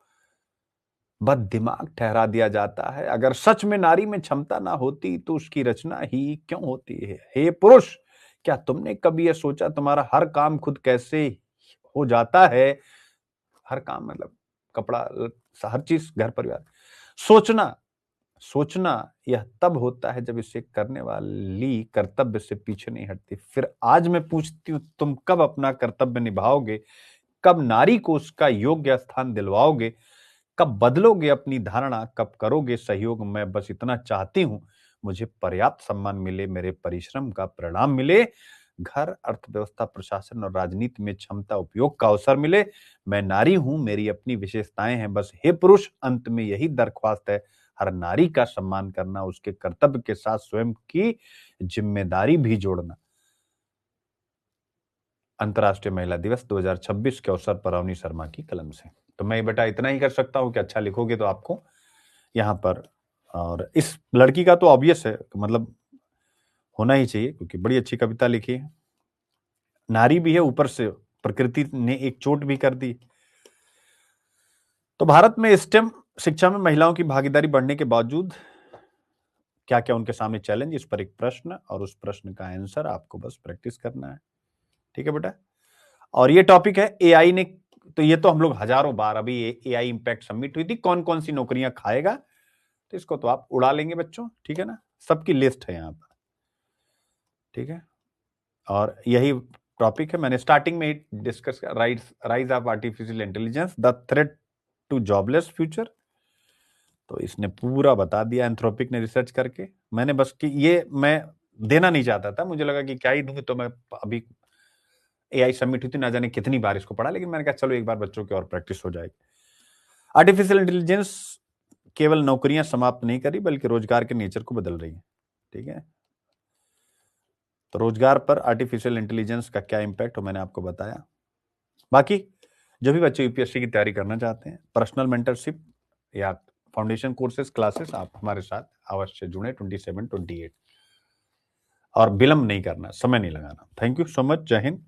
Speaker 1: बद दिमाग ठहरा दिया जाता है। अगर सच में नारी में क्षमता ना होती, तो उसकी रचना ही क्यों होती है। हे पुरुष, क्या तुमने कभी यह सोचा तुम्हारा हर काम खुद कैसे हो जाता है? हर काम मतलब कपड़ा, हर चीज, घर परिवार। सोचना सोचना यह तब होता है जब इसे करने वाली कर्तव्य से पीछे नहीं हटती। फिर आज मैं पूछती हूँ, तुम कब अपना कर्तव्य निभाओगे? कब नारी को उसका योग्य स्थान दिलवाओगे? कब बदलोगे अपनी धारणा? कब करोगे सहयोग? मैं बस इतना चाहती हूँ, मुझे पर्याप्त सम्मान मिले, मेरे परिश्रम का परिणाम मिले, घर, अर्थव्यवस्था, प्रशासन और राजनीति में क्षमता उपयोग का अवसर मिले। मैं नारी हूं, मेरी अपनी विशेषताएं हैं। बस हे पुरुष, अंत में यही दरख्वास्त है, हर नारी का सम्मान करना, उसके कर्तव्य के साथ स्वयं की जिम्मेदारी भी जोड़ना। अंतर्राष्ट्रीय महिला दिवस 2026 के अवसर पर अवनी शर्मा की कलम से। तो मैं बेटा इतना ही कर सकता हूं कि अच्छा लिखोगे तो आपको यहाँ पर, और इस लड़की का तो ऑब्वियस है, मतलब होना ही चाहिए, क्योंकि बड़ी अच्छी कविता लिखी है, नारी भी है, ऊपर से प्रकृति ने एक चोट भी कर दी। तो भारत में स्टेम शिक्षा में महिलाओं की भागीदारी बढ़ने के बावजूद क्या क्या उनके सामने चैलेंज, इस पर एक प्रश्न और उस प्रश्न का आंसर आपको बस प्रैक्टिस करना है। ठीक है बेटा। और ये टॉपिक है एआई ने, तो ये तो हम लोग हजारों बार, अभी एआई इंपैक्ट सबमिट हुई थी, कौन कौन सी नौकरियां खाएगा, तो इसको तो आप उड़ा लेंगे बच्चों। ठीक है ना, सबकी लिस्ट है यहाँ पर। ठीक है, और यही टॉपिक है, मैंने स्टार्टिंग में ही डिस्कस किया, rise of artificial intelligence, the threat to jobless future. तो इसने पूरा बता दिया, एंथ्रोपिक ने रिसर्च करके। मैंने बस कि ये मैं देना नहीं चाहता था, मुझे लगा कि क्या ही दूंगी, तो मैं अभी एआई सबमिट हुई थी, ना जाने कितनी बार इसको पढ़ा, लेकिन मैंने कहा चलो एक बार बच्चों की और प्रैक्टिस हो जाएगी। आर्टिफिशियल इंटेलिजेंस केवल नौकरियां समाप्त नहीं करी, बल्कि रोजगार के नेचर को बदल रही है। ठीक है, तो रोजगार पर आर्टिफिशियल इंटेलिजेंस का क्या इंपैक्ट हो मैंने आपको बताया। बाकी जो भी बच्चे यूपीएससी की तैयारी करना चाहते हैं, पर्सनल मेंटरशिप या फाउंडेशन कोर्सेज क्लासेस, आप हमारे साथ अवश्य जुड़े 27, 28, और विलंब नहीं करना, समय नहीं लगाना। थैंक यू सो मच, जय हिंद।